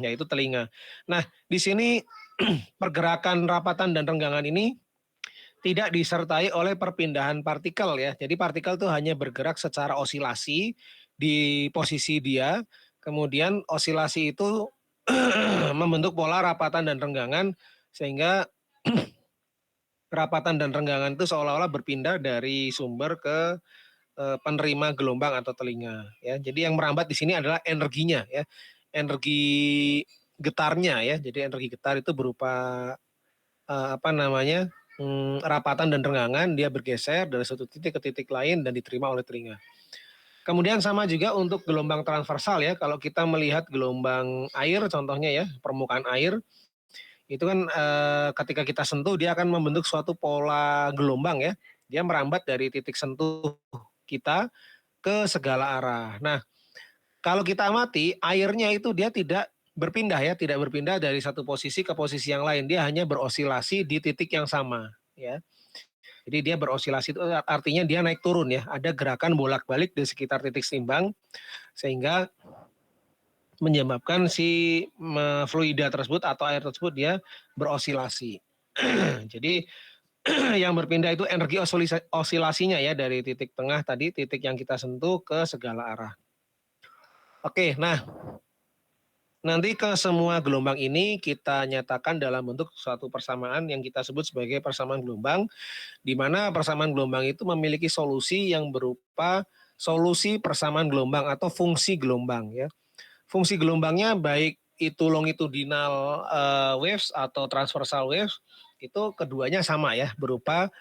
yaitu telinga. Nah, di sini pergerakan rapatan dan renggangan ini tidak disertai oleh perpindahan partikel ya. Jadi partikel itu hanya bergerak secara osilasi di posisi dia, kemudian osilasi itu membentuk pola rapatan dan renggangan sehingga rapatan dan renggangan itu seolah-olah berpindah dari sumber ke penerima gelombang atau telinga ya. Jadi yang merambat di sini adalah energinya ya. Energi getarnya ya. Jadi energi getar itu berupa apa namanya? Rapatan dan renggangan dia bergeser dari satu titik ke titik lain dan diterima oleh telinga. Kemudian sama juga untuk gelombang transversal ya. Kalau kita melihat gelombang air contohnya ya, permukaan air itu kan ketika kita sentuh dia akan membentuk suatu pola gelombang ya. Dia merambat dari titik sentuh kita ke segala arah. Nah, kalau kita amati airnya itu dia tidak berpindah ya, tidak berpindah dari satu posisi ke posisi yang lain. Dia hanya berosilasi di titik yang sama ya. Jadi dia berosilasi itu artinya dia naik turun ya. Ada gerakan bolak-balik di sekitar titik seimbang sehingga menyebabkan si fluida tersebut atau air tersebut dia berosilasi. Jadi yang berpindah itu energi osilasinya ya dari titik tengah tadi, titik yang kita sentuh ke segala arah. Oke, nah nanti ke semua gelombang ini kita nyatakan dalam bentuk suatu persamaan yang kita sebut sebagai persamaan gelombang, di mana persamaan gelombang itu memiliki solusi yang berupa solusi persamaan gelombang atau fungsi gelombang ya. Fungsi gelombangnya baik itu longitudinal waves atau transversal waves itu keduanya sama ya berupa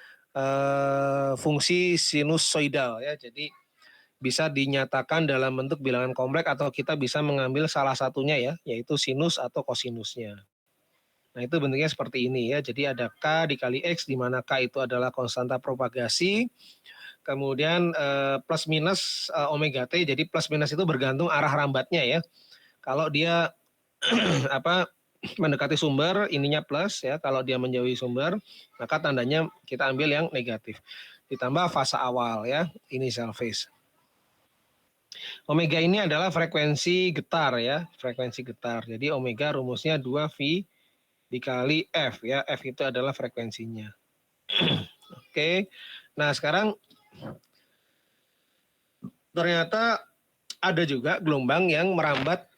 fungsi sinusoidal ya. Jadi bisa dinyatakan dalam bentuk bilangan kompleks atau kita bisa mengambil salah satunya ya, yaitu sinus atau kosinusnya. Nah itu bentuknya seperti ini ya, jadi ada K dikali X di mana K itu adalah konstanta propagasi, kemudian plus minus omega T, jadi plus minus itu bergantung arah rambatnya ya. Kalau dia apa mendekati sumber ininya plus ya, kalau dia menjauhi sumber maka tandanya kita ambil yang negatif. Ditambah fase awal ya, initial phase. Omega ini adalah frekuensi getar ya, frekuensi getar. Jadi omega rumusnya 2V dikali F ya, F itu adalah frekuensinya. Oke, nah sekarang ternyata ada juga gelombang yang merambat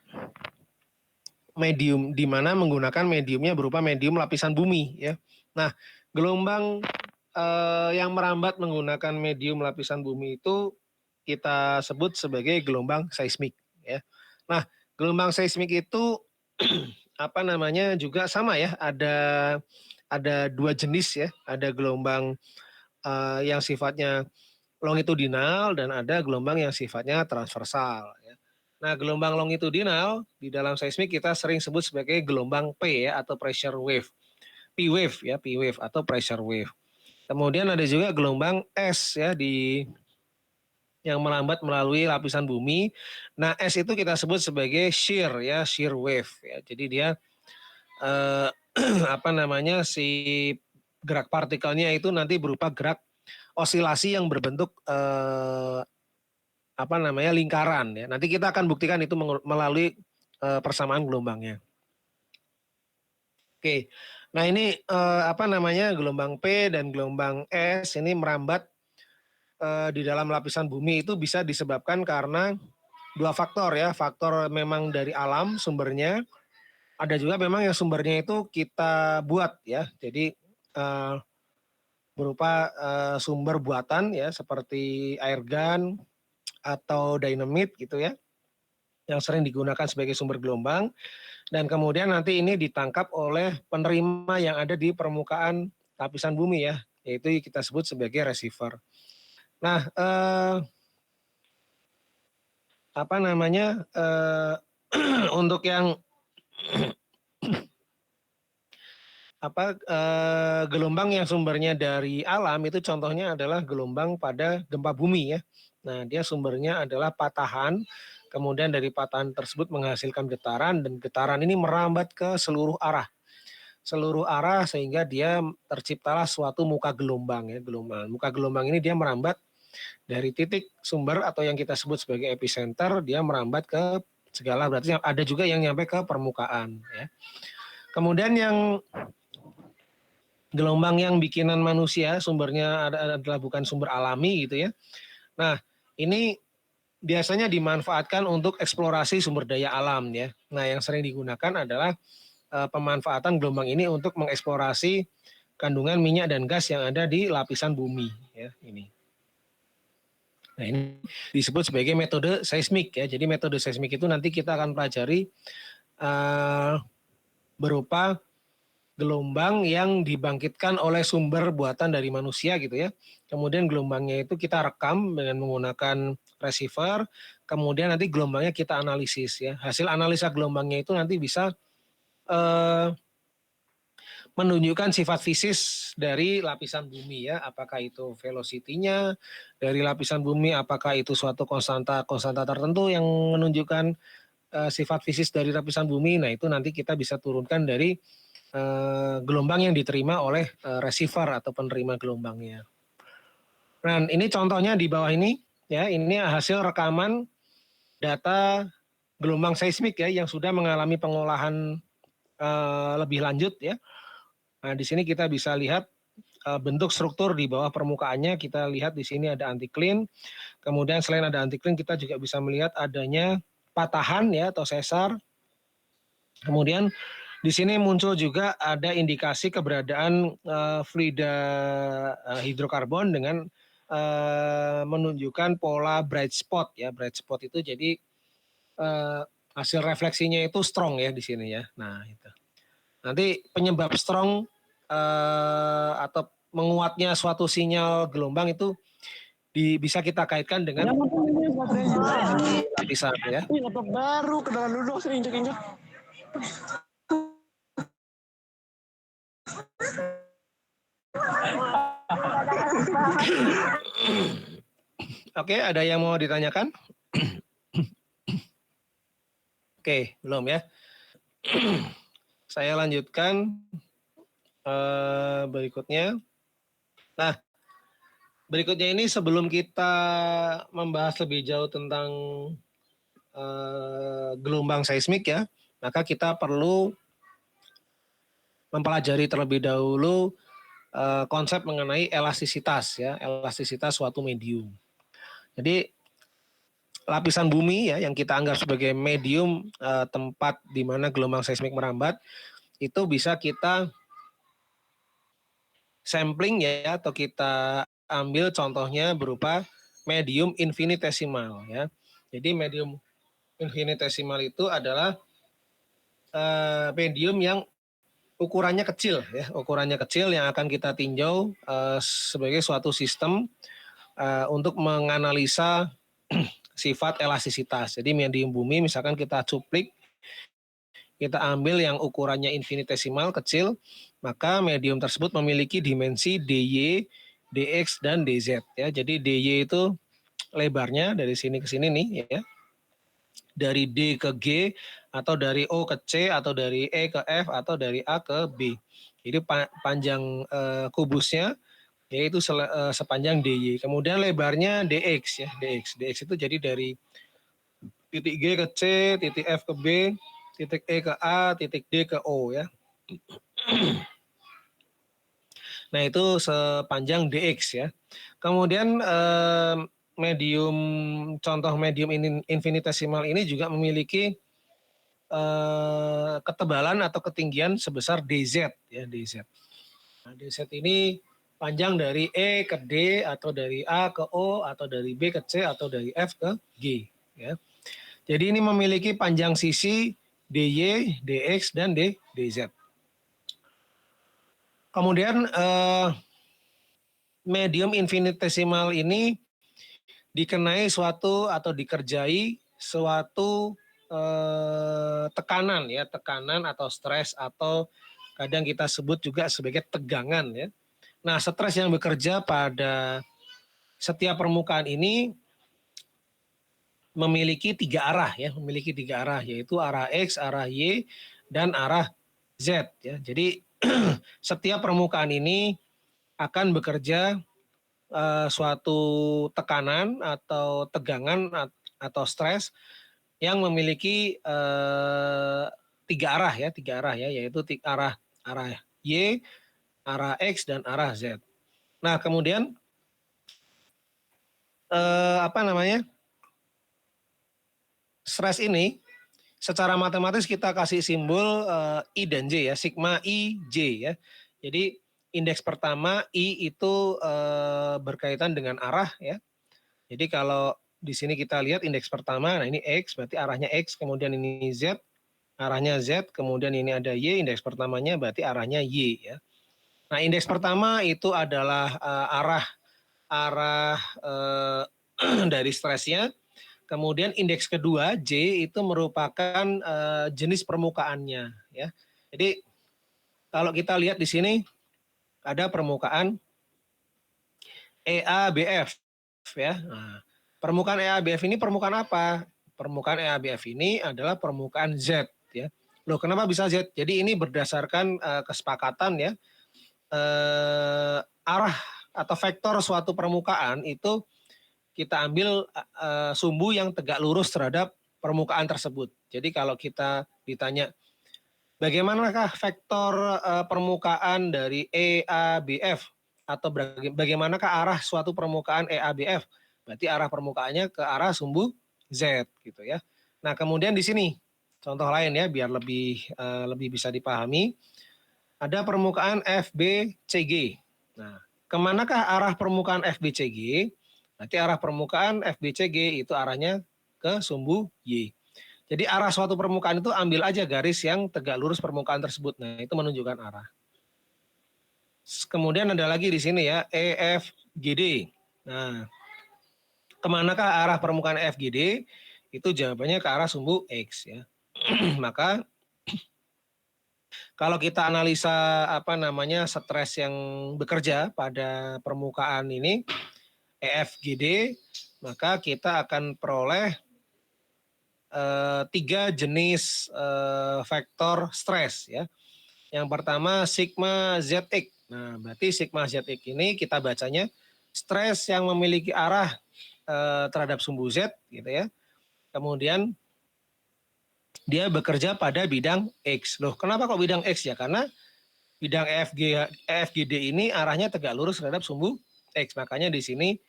medium, di mana menggunakan mediumnya berupa medium lapisan bumi ya. Nah, gelombang yang merambat menggunakan medium lapisan bumi itu kita sebut sebagai gelombang seismik ya. Nah, gelombang seismik itu apa namanya juga sama ya, ada dua jenis ya, ada gelombang yang sifatnya longitudinal dan ada gelombang yang sifatnya transversal ya. Nah, gelombang longitudinal di dalam seismik kita sering sebut sebagai gelombang P ya atau pressure wave. P wave ya, P wave atau pressure wave. Kemudian ada juga gelombang S ya di yang melambat melalui lapisan bumi. Nah, S itu kita sebut sebagai shear ya, shear wave ya. Jadi dia eh, apa namanya si gerak partikelnya itu nanti berupa gerak osilasi yang berbentuk apa namanya lingkaran ya. Nanti kita akan buktikan itu melalui persamaan gelombangnya. Oke. Nah, ini apa namanya gelombang P dan gelombang S ini merambat di dalam lapisan bumi itu bisa disebabkan karena dua faktor ya. Faktor memang dari alam sumbernya, ada juga memang yang sumbernya itu kita buat ya. Jadi berupa sumber buatan ya seperti air gun atau dynamite gitu ya, yang sering digunakan sebagai sumber gelombang, dan kemudian nanti ini ditangkap oleh penerima yang ada di permukaan lapisan bumi ya, yaitu kita sebut sebagai receiver. Nah, apa namanya untuk yang apa gelombang yang sumbernya dari alam itu contohnya adalah gelombang pada gempa bumi ya. Nah, dia sumbernya adalah patahan, kemudian dari patahan tersebut menghasilkan getaran dan getaran ini merambat ke seluruh arah. Seluruh arah sehingga dia terciptalah suatu muka gelombang ya, gelombang. Muka gelombang ini dia merambat dari titik sumber atau yang kita sebut sebagai epicenter, dia merambat ke segala, berarti ada juga yang nyampe ke permukaan ya. Kemudian yang gelombang yang bikinan manusia, sumbernya adalah bukan sumber alami gitu ya. Nah, ini biasanya dimanfaatkan untuk eksplorasi sumber daya alam ya. Nah, yang sering digunakan adalah pemanfaatan gelombang ini untuk mengeksplorasi kandungan minyak dan gas yang ada di lapisan bumi ya ini. Nah, ini disebut sebagai metode seismik ya. Jadi metode seismik itu nanti kita akan pelajari berupa gelombang yang dibangkitkan oleh sumber buatan dari manusia gitu ya. Kemudian gelombangnya itu kita rekam dengan menggunakan receiver, kemudian nanti gelombangnya kita analisis ya. Hasil analisa gelombangnya itu nanti bisa menunjukkan sifat fisis dari lapisan bumi ya, apakah itu velocity-nya dari lapisan bumi, apakah itu suatu konstanta tertentu yang menunjukkan sifat fisis dari lapisan bumi. Nah, itu nanti kita bisa turunkan dari gelombang yang diterima oleh receiver atau penerima gelombangnya. Nah, ini contohnya di bawah ini ya, ini hasil rekaman data gelombang seismik ya yang sudah mengalami pengolahan lebih lanjut ya. Nah, di sini kita bisa lihat bentuk struktur di bawah permukaannya. Kita lihat di sini ada anticline. Kemudian selain ada anticline, kita juga bisa melihat adanya patahan ya atau sesar. Kemudian di sini muncul juga ada indikasi keberadaan fluida hidrokarbon dengan menunjukkan pola bright spot ya. Bright spot itu jadi hasil refleksinya itu strong ya di sini ya. Nah, itu. Nanti penyebab strong atau menguatnya suatu sinyal gelombang itu bisa kita kaitkan dengan lapisan ya. Laptop baru kedalam duduk sering injek-injek. Oke, ada yang mau ditanyakan? Oke, belum ya. Saya lanjutkan berikutnya. Nah, berikutnya ini sebelum kita membahas lebih jauh tentang gelombang seismik ya, maka kita perlu mempelajari terlebih dahulu konsep mengenai elastisitas ya, elastisitas suatu medium. Jadi lapisan bumi ya yang kita anggap sebagai medium tempat di mana gelombang seismik merambat itu bisa kita sampling ya atau kita ambil contohnya berupa medium infinitesimal ya. Jadi medium infinitesimal itu adalah medium yang ukurannya kecil ya, ukurannya kecil yang akan kita tinjau sebagai suatu sistem untuk menganalisa sifat elastisitas. Jadi medium bumi misalkan kita cuplik, kita ambil yang ukurannya infinitesimal kecil, maka medium tersebut memiliki dimensi dy, dx dan dz ya. Jadi dy itu lebarnya dari sini ke sini nih ya. Dari D ke G atau dari O ke C atau dari E ke F atau dari A ke B. Jadi panjang kubusnya yaitu sepanjang DY. Kemudian lebarnya DX ya, DX. DX itu jadi dari titik G ke C, titik F ke B, titik E ke A, titik D ke O ya. Nah, itu sepanjang DX ya. Kemudian medium contoh medium infinitesimal ini juga memiliki ketebalan atau ketinggian sebesar DZ ya, DZ. Nah, DZ ini panjang dari E ke D atau dari A ke O atau dari B ke C atau dari F ke G ya. Jadi ini memiliki panjang sisi DY, DX dan DZ. Kemudian medium infinitesimal ini dikenai suatu atau dikerjai suatu tekanan ya, tekanan atau stres atau kadang kita sebut juga sebagai tegangan ya. Nah, stres yang bekerja pada setiap permukaan ini memiliki tiga arah ya, memiliki tiga arah yaitu arah X, arah Y dan arah Z ya. Jadi setiap permukaan ini akan bekerja suatu tekanan atau tegangan atau stres yang memiliki 3 arah ya, yaitu arah Y, arah X dan arah Z. Nah, kemudian stres ini secara matematis kita kasih simbol I dan J ya, sigma I J ya. Jadi indeks pertama I itu berkaitan dengan arah ya. Jadi kalau di sini kita lihat indeks pertama, nah ini X berarti arahnya X, kemudian ini Z, arahnya Z, kemudian ini ada Y, indeks pertamanya berarti arahnya Y ya. Nah, indeks pertama itu adalah arah dari stresnya. Kemudian indeks kedua J itu merupakan jenis permukaannya ya. Jadi kalau kita lihat di sini ada permukaan EABF ya. Nah, permukaan EABF ini permukaan apa? Permukaan EABF ini adalah permukaan Z ya. Loh, kenapa bisa Z? Jadi ini berdasarkan kesepakatan ya, arah atau vektor suatu permukaan itu kita ambil sumbu yang tegak lurus terhadap permukaan tersebut. Jadi kalau kita ditanya bagaimanakah vektor permukaan dari EABF atau bagaimanakah arah suatu permukaan EABF? Berarti arah permukaannya ke arah sumbu Z gitu ya. Nah, kemudian di sini contoh lain ya biar lebih bisa dipahami. Ada permukaan FBCG. Nah, kemanakah arah permukaan FBCG? Nanti arah permukaan FBCG itu arahnya ke sumbu Y. Jadi arah suatu permukaan itu ambil aja garis yang tegak lurus permukaan tersebut. Nah, itu menunjukkan arah. Kemudian ada lagi di sini ya, EFGD. Nah, kemanakah arah permukaan FGD? Itu jawabannya ke arah sumbu X ya. Maka kalau kita analisa stres yang bekerja pada permukaan ini EFGD, maka kita akan peroleh 3 jenis vektor stres ya. Yang pertama sigma ZX. Nah, berarti sigma ZX ini kita bacanya stres yang memiliki arah terhadap sumbu Z gitu ya. Kemudian dia bekerja pada bidang X. Loh, kenapa kok bidang X ya? Karena bidang EFGD ini arahnya tegak lurus terhadap sumbu X. Makanya di sini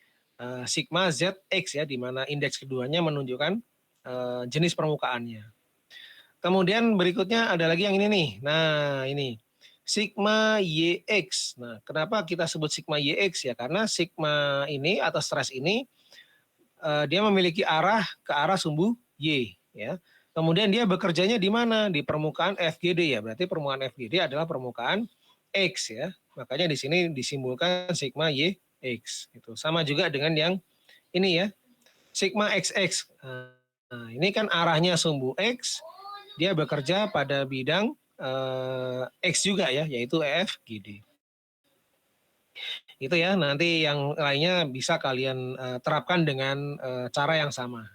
sigma ZX ya, di mana indeks keduanya menunjukkan jenis permukaannya. Kemudian berikutnya ada lagi yang ini nih. Nah, ini sigma YX. Nah, kenapa kita sebut sigma YX ya? Karena sigma ini atau stres ini dia memiliki arah ke arah sumbu Y ya. Kemudian dia bekerjanya di mana? Di permukaan FGD ya. Berarti permukaan FGD adalah permukaan X ya. Makanya di sini disimbolkan sigma YX gitu. Sama juga dengan yang ini ya. Sigma XX. Nah, ini kan arahnya sumbu X, dia bekerja pada bidang X juga ya, yaitu EFGD. Itu ya, nanti yang lainnya bisa kalian terapkan dengan cara yang sama.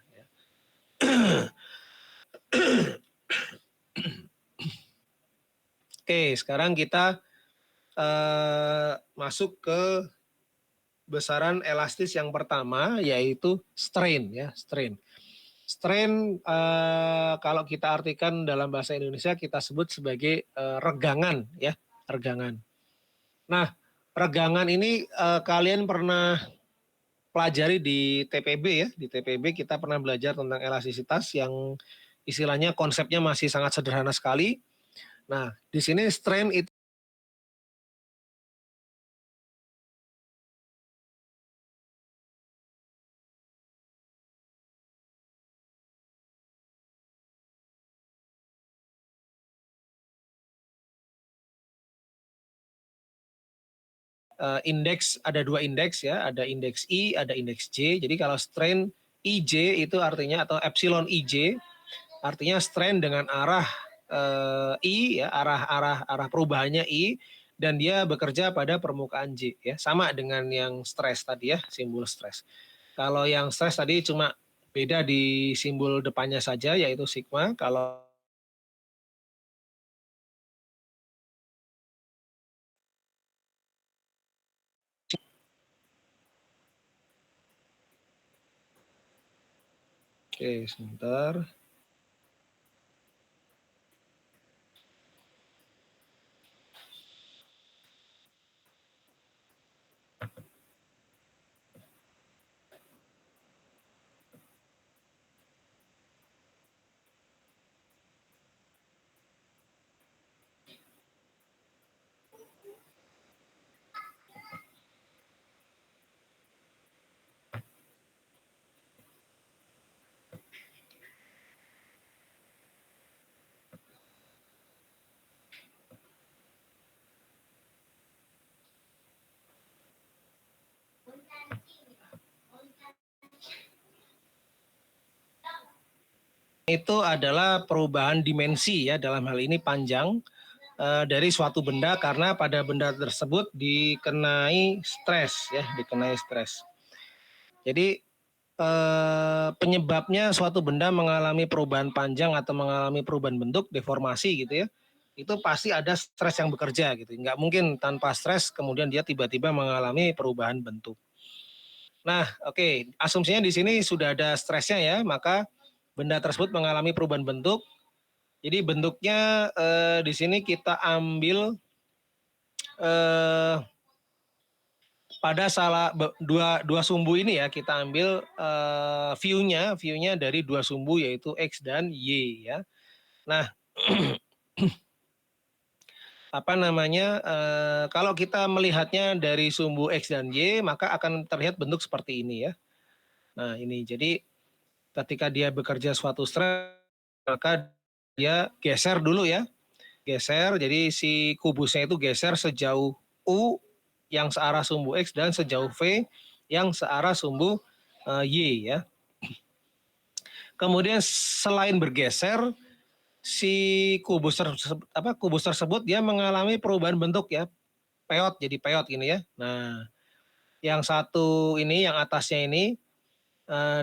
Oke, sekarang kita masuk ke besaran elastis yang pertama, yaitu strain ya, strain. Strain kalau kita artikan dalam bahasa Indonesia kita sebut sebagai regangan ya, regangan. Nah, regangan ini kalian pernah pelajari di TPB ya. Di TPB kita pernah belajar tentang elastisitas yang istilahnya konsepnya masih sangat sederhana sekali. Nah, di sini strain itu indeks, ada 2 indeks ya, ada indeks I, ada indeks J. Jadi kalau strain IJ itu artinya atau epsilon IJ artinya strain dengan arah I ya, arah perubahannya I dan dia bekerja pada permukaan J ya, sama dengan yang stres tadi ya, simbol stres. Kalau yang stres tadi cuma beda di simbol depannya saja yaitu sigma. Kalau oke, sebentar. itu adalah perubahan dimensi ya, dalam hal ini panjang dari suatu benda karena pada benda tersebut dikenai stres ya, dikenai stres. Jadi penyebabnya suatu benda mengalami perubahan panjang atau mengalami perubahan bentuk, deformasi gitu ya, itu pasti ada stres yang bekerja gitu. Nggak mungkin tanpa stres kemudian dia tiba-tiba mengalami perubahan bentuk. Nah, oke, asumsinya di sini sudah ada stresnya ya, maka benda tersebut mengalami perubahan bentuk. Jadi bentuknya di sini kita ambil pada dua sumbu ini ya, kita ambil view-nya dari dua sumbu yaitu X dan Y ya. Nah, apa namanya, kalau kita melihatnya dari sumbu X dan Y maka akan terlihat bentuk seperti ini ya. Nah ini, jadi ketika dia bekerja suatu stres maka dia geser dulu ya, geser, jadi si kubusnya itu geser sejauh U yang searah sumbu X dan sejauh V yang searah sumbu Y ya. Kemudian selain bergeser, si kubus tersebut dia mengalami perubahan bentuk ya, peot jadi peot gini ya. Nah, yang satu ini, yang atasnya ini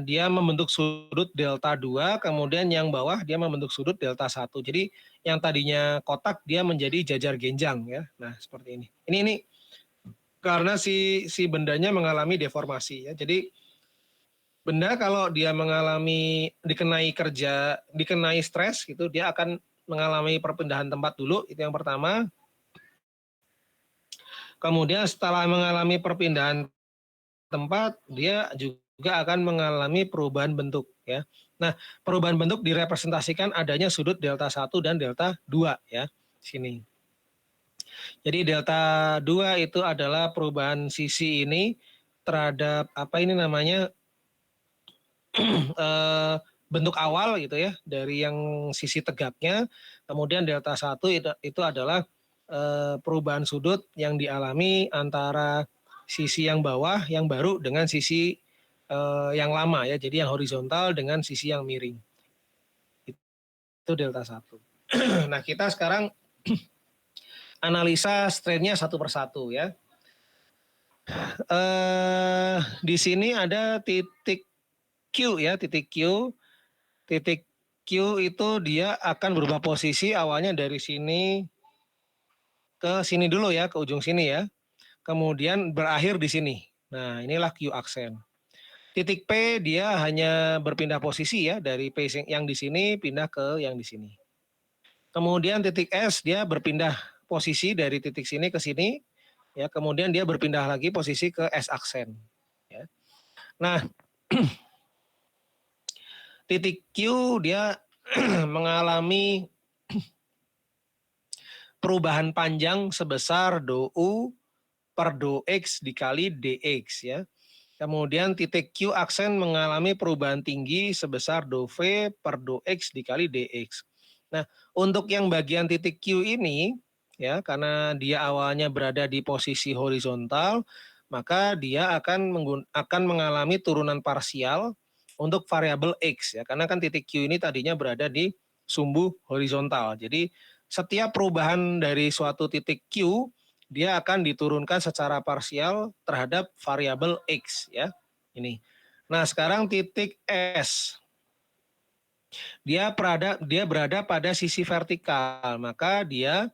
dia membentuk sudut delta 2, kemudian yang bawah dia membentuk sudut delta 1. Jadi yang tadinya kotak dia menjadi jajar genjang ya. Nah, seperti ini. Ini karena si bendanya mengalami deformasi ya. Jadi benda kalau dia mengalami dikenai stres gitu, dia akan mengalami perpindahan tempat dulu, itu yang pertama. Kemudian setelah mengalami perpindahan tempat, dia juga akan mengalami perubahan bentuk ya. Nah, perubahan bentuk direpresentasikan adanya sudut delta 1 dan delta 2 ya, sini. Jadi delta 2 itu adalah perubahan sisi ini terhadap apa ini namanya bentuk awal gitu ya, dari yang sisi tegaknya. Kemudian delta 1 itu adalah perubahan sudut yang dialami antara sisi yang bawah yang baru dengan sisi yang lama ya. Jadi yang horizontal dengan sisi yang miring. Itu delta 1. Nah, kita sekarang analisa strainnya satu persatu ya. Di sini ada titik Q ya, titik Q. Titik Q itu dia akan berubah posisi awalnya dari sini ke sini dulu ya, ke ujung sini ya. Kemudian berakhir di sini. Nah, inilah Q aksen. Titik P dia hanya berpindah posisi ya, dari P yang di sini pindah ke yang di sini. Kemudian titik S dia berpindah posisi dari titik sini ke sini ya, kemudian dia berpindah lagi posisi ke S aksen ya. Nah, titik Q dia mengalami perubahan panjang sebesar do U per do X dikali dx ya. Kemudian titik Q aksen mengalami perubahan tinggi sebesar do V per do X dikali dx. Nah, untuk yang bagian titik Q ini ya, karena dia awalnya berada di posisi horizontal, maka dia akan mengalami turunan parsial untuk variabel X ya, karena kan titik Q ini tadinya berada di sumbu horizontal. Jadi setiap perubahan dari suatu titik Q dia akan diturunkan secara parsial terhadap variabel X ya. Ini. Nah, sekarang titik S. Dia berada pada sisi vertikal, maka dia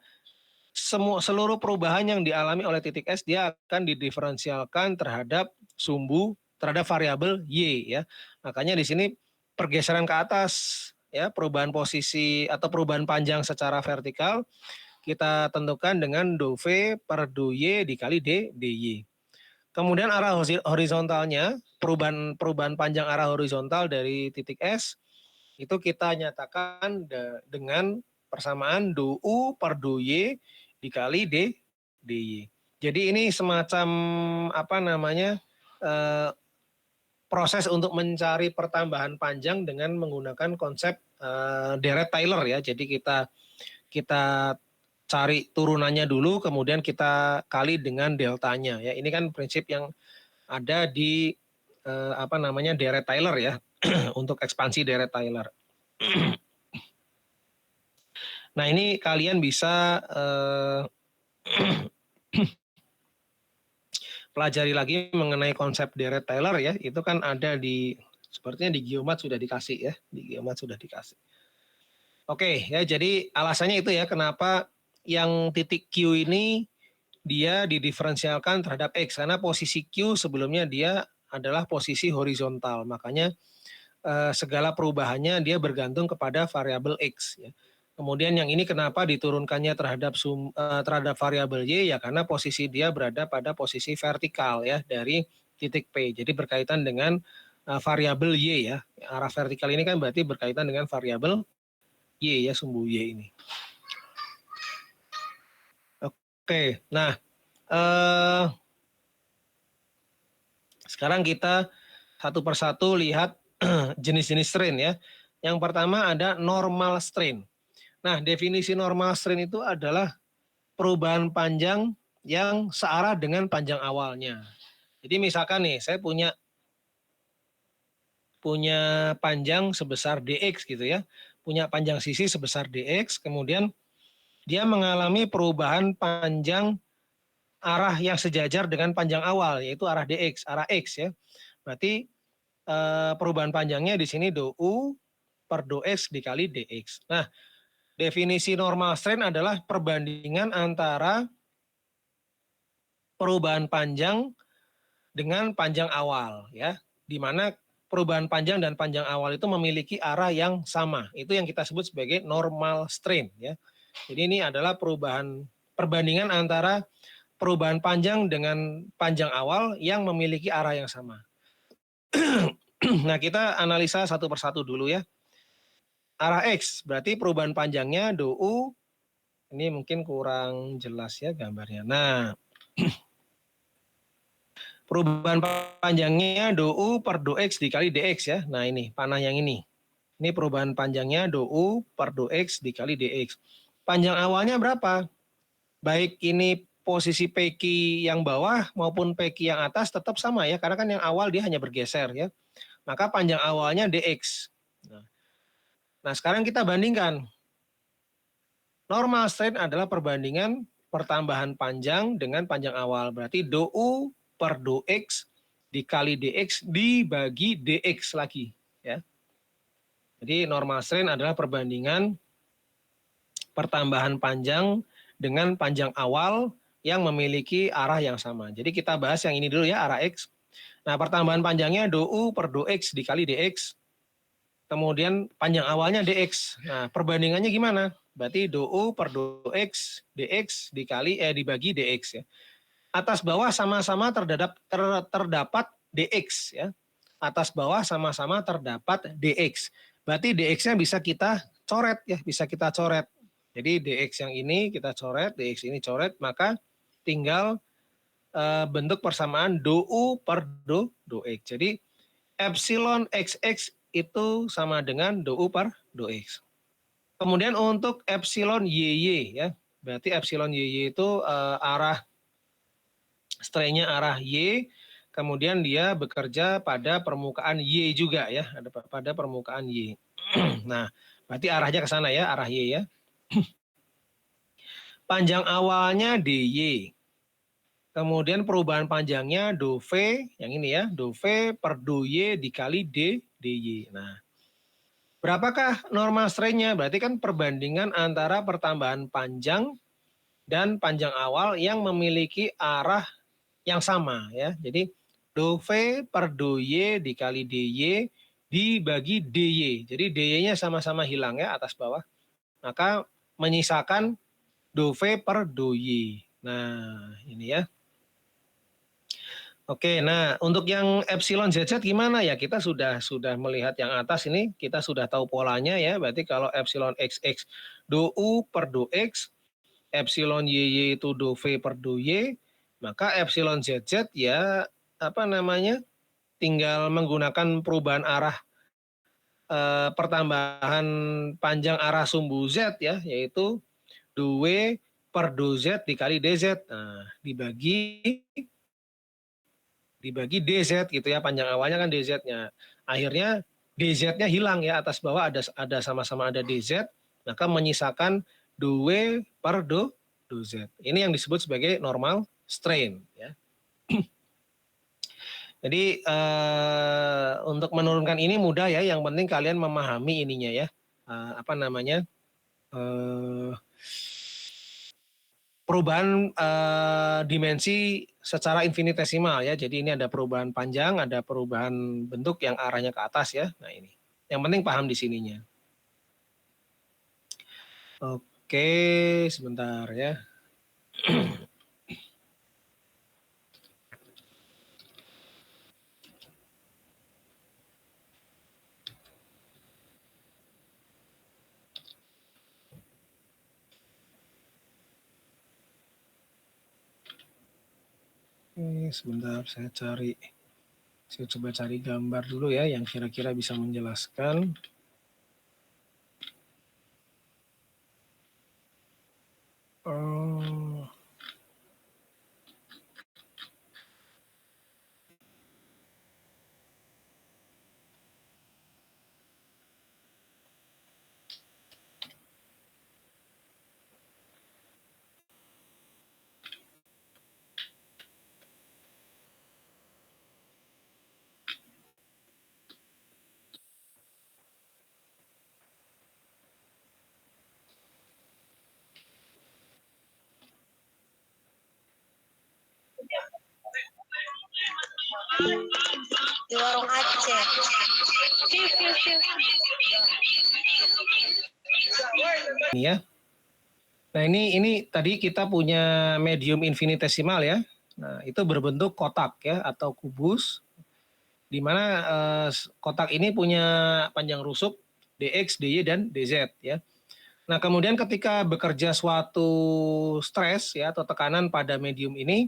seluruh perubahan yang dialami oleh titik S dia akan didiferensialkan terhadap variabel Y ya. Makanya di sini pergeseran ke atas ya, perubahan posisi atau perubahan panjang secara vertikal kita tentukan dengan do V per do Y dikali dy. Kemudian arah horizontalnya, perubahan panjang arah horizontal dari titik S itu kita nyatakan dengan persamaan do U per do Y dikali dy. Jadi ini semacam apa namanya proses untuk mencari pertambahan panjang dengan menggunakan konsep deret Taylor ya. Jadi kita cari turunannya dulu, kemudian kita kali dengan deltanya ya. Ini kan prinsip yang ada di deret Taylor ya untuk ekspansi deret Taylor. Nah ini kalian bisa pelajari lagi mengenai konsep deret Taylor ya. Itu kan ada di, sepertinya di Geomat sudah dikasih ya. Di Geomat sudah dikasih. Oke ya, jadi alasannya itu ya kenapa yang titik Q ini dia didiferensialkan terhadap X. Karena posisi Q sebelumnya dia adalah posisi horizontal. Makanya segala perubahannya dia bergantung kepada variabel X. Ya. Kemudian yang ini kenapa diturunkannya terhadap variabel Y ya karena posisi dia berada pada posisi vertikal ya dari titik P. Jadi berkaitan dengan variabel Y ya. Arah vertikal ini kan berarti berkaitan dengan variabel Y ya, sumbu Y ini. Oke, nah sekarang kita satu persatu lihat jenis-jenis strain ya. Yang pertama ada normal strain. Nah, definisi normal strain itu adalah perubahan panjang yang searah dengan panjang awalnya. Jadi misalkan nih, saya punya panjang sebesar dx gitu ya. Punya panjang sisi sebesar dx, kemudian dia mengalami perubahan panjang arah yang sejajar dengan panjang awal, yaitu arah dx, arah x ya. Berarti perubahan panjangnya di sini do u per do x dikali dx. Nah, definisi normal strain adalah perbandingan antara perubahan panjang dengan panjang awal ya, di mana perubahan panjang dan panjang awal itu memiliki arah yang sama. Itu yang kita sebut sebagai normal strain ya. Jadi ini adalah perbandingan antara perubahan panjang dengan panjang awal yang memiliki arah yang sama. Nah, kita analisa satu persatu dulu ya. Arah X berarti perubahan panjangnya do U, ini mungkin kurang jelas ya gambarnya. Nah, perubahan panjangnya do U per do X dikali dx ya. Nah ini panah yang ini. Ini perubahan panjangnya do U per do X dikali dx. Panjang awalnya berapa? Baik ini posisi PQ yang bawah maupun PQ yang atas tetap sama ya. Karena kan yang awal dia hanya bergeser ya. Maka panjang awalnya dx. Nah sekarang kita bandingkan. Normal strain adalah perbandingan pertambahan panjang dengan panjang awal. Berarti do U per do X dikali dx dibagi dx lagi. Ya. Jadi normal strain adalah perbandingan pertambahan panjang dengan panjang awal yang memiliki arah yang sama. Jadi kita bahas yang ini dulu ya, arah X. Nah pertambahan panjangnya do U per do X dikali dx. Kemudian panjang awalnya dx. Nah perbandingannya gimana? Berarti do U per do X dx dibagi dx ya. Atas bawah sama-sama terdapat dx ya. Atas bawah sama-sama terdapat dx. Berarti dx-nya bisa kita coret ya, bisa kita coret. Jadi dx yang ini kita coret, dx ini coret, maka tinggal bentuk persamaan do U per do X. Jadi epsilon XX itu sama dengan do U per do X. Kemudian untuk epsilon YY ya, berarti epsilon YY itu arah strainnya arah Y, kemudian dia bekerja pada permukaan Y juga ya, ada pada permukaan Y. Nah, berarti arahnya ke sana ya, arah Y ya. Panjang awalnya DY. Kemudian perubahan panjangnya do V, yang ini ya, do V per do Y dikali DY. Nah, berapakah normal strainnya? Berarti kan perbandingan antara pertambahan panjang dan panjang awal yang memiliki arah yang sama ya. Jadi do V per do Y dikali DY dibagi DY. Jadi DY-nya sama-sama hilang ya atas bawah. Maka menyisakan do V per do Y. Nah, ini ya. Oke, nah untuk yang epsilon ZZ gimana ya? Kita sudah melihat yang atas ini, kita sudah tahu polanya ya. Berarti kalau epsilon XX do U per do X, epsilon YY itu do V per do Y, maka epsilon ZZ ya apa namanya? Tinggal menggunakan perubahan arah pertambahan panjang arah sumbu Z ya, yaitu do W per do Z dikali DZ. Nah, dibagi DZ gitu ya, panjang awalnya kan DZ-nya. Akhirnya DZ-nya hilang ya, atas bawah ada sama-sama ada DZ, maka menyisakan 2 per do Z. Ini yang disebut sebagai normal strain ya. Jadi untuk menurunkan ini mudah ya, yang penting kalian memahami ininya ya, apa namanya, perubahan dimensi secara infinitesimal ya. Jadi ini ada perubahan panjang, ada perubahan bentuk yang arahnya ke atas ya. Nah ini, yang penting paham di sininya. Oke, sebentar ya. Sebentar saya coba cari gambar dulu ya yang kira-kira bisa menjelaskan. Di warung Aceh. Ini ya. Nah ini tadi kita punya medium infinitesimal ya. Nah itu berbentuk kotak ya atau kubus, di mana kotak ini punya panjang rusuk dx, dy dan dz ya. Nah kemudian ketika bekerja suatu stres ya atau tekanan pada medium ini,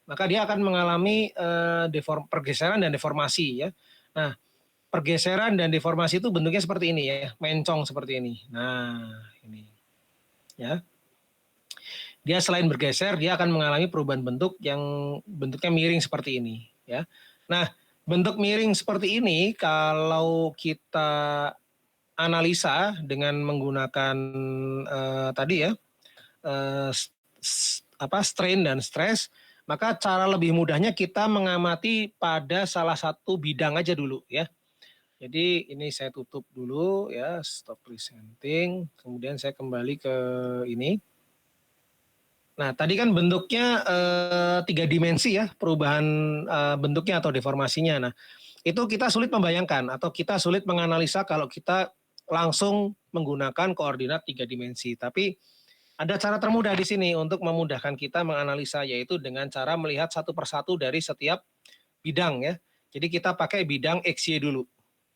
maka dia akan mengalami pergeseran dan deformasi ya. Nah pergeseran dan deformasi itu bentuknya seperti ini ya, mencong seperti ini. Nah ini ya. Dia selain bergeser, dia akan mengalami perubahan bentuk yang bentuknya miring seperti ini ya. Nah bentuk miring seperti ini kalau kita analisa dengan menggunakan tadi ya strain dan stress, maka cara lebih mudahnya kita mengamati pada salah satu bidang aja dulu ya. Jadi ini saya tutup dulu ya, stop presenting, kemudian saya kembali ke ini. Nah tadi kan bentuknya 3 dimensi ya, perubahan bentuknya atau deformasinya. Nah itu kita sulit membayangkan atau kita sulit menganalisa kalau kita langsung menggunakan koordinat 3 dimensi. Tapi ada cara termudah di sini untuk memudahkan kita menganalisa, yaitu dengan cara melihat satu persatu dari setiap bidang ya. Jadi kita pakai bidang XY dulu.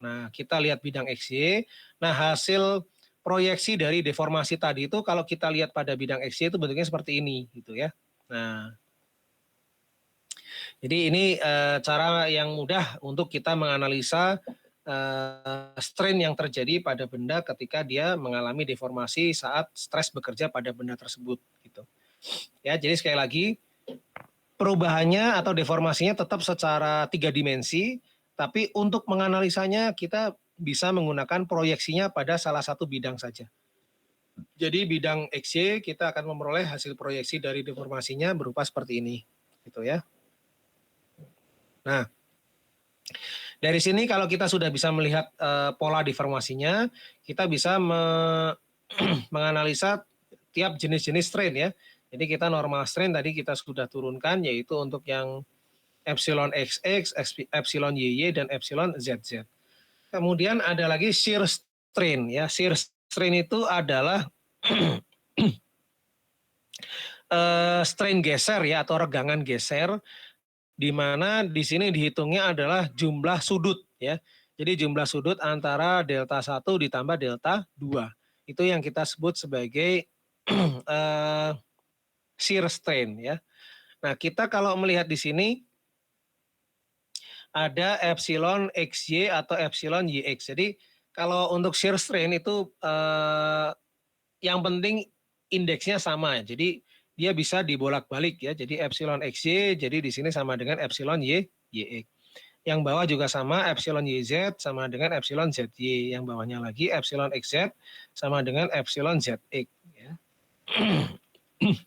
Nah kita lihat bidang XY, nah hasil proyeksi dari deformasi tadi itu kalau kita lihat pada bidang XY itu bentuknya seperti ini gitu ya. Nah jadi ini cara yang mudah untuk kita menganalisa strain yang terjadi pada benda ketika dia mengalami deformasi saat stres bekerja pada benda tersebut gitu. Ya, jadi sekali lagi perubahannya atau deformasinya tetap secara 3 dimensi, tapi untuk menganalisanya kita bisa menggunakan proyeksinya pada salah satu bidang saja. Jadi bidang XY kita akan memperoleh hasil proyeksi dari deformasinya berupa seperti ini gitu ya. Nah, dari sini kalau kita sudah bisa melihat pola deformasinya, kita bisa menganalisa tiap jenis-jenis strain ya. Jadi kita normal strain tadi kita sudah turunkan, yaitu untuk yang epsilon XX, epsilon YY, dan epsilon ZZ. Kemudian ada lagi shear strain ya. Shear strain itu adalah strain geser ya atau regangan geser, di mana di sini dihitungnya adalah jumlah sudut ya. Jadi jumlah sudut antara delta 1 ditambah delta 2. Itu yang kita sebut sebagai shear strain ya. Nah, kita kalau melihat di sini ada epsilon XY atau epsilon YX. Jadi kalau untuk shear strain itu yang penting indeksnya sama. Jadi dia bisa dibolak-balik ya. Jadi epsilon XY jadi di sini sama dengan epsilon YX. Yang bawah juga sama, epsilon YZ sama dengan epsilon ZY. Yang bawahnya lagi epsilon XZ sama dengan epsilon ZX. Ya.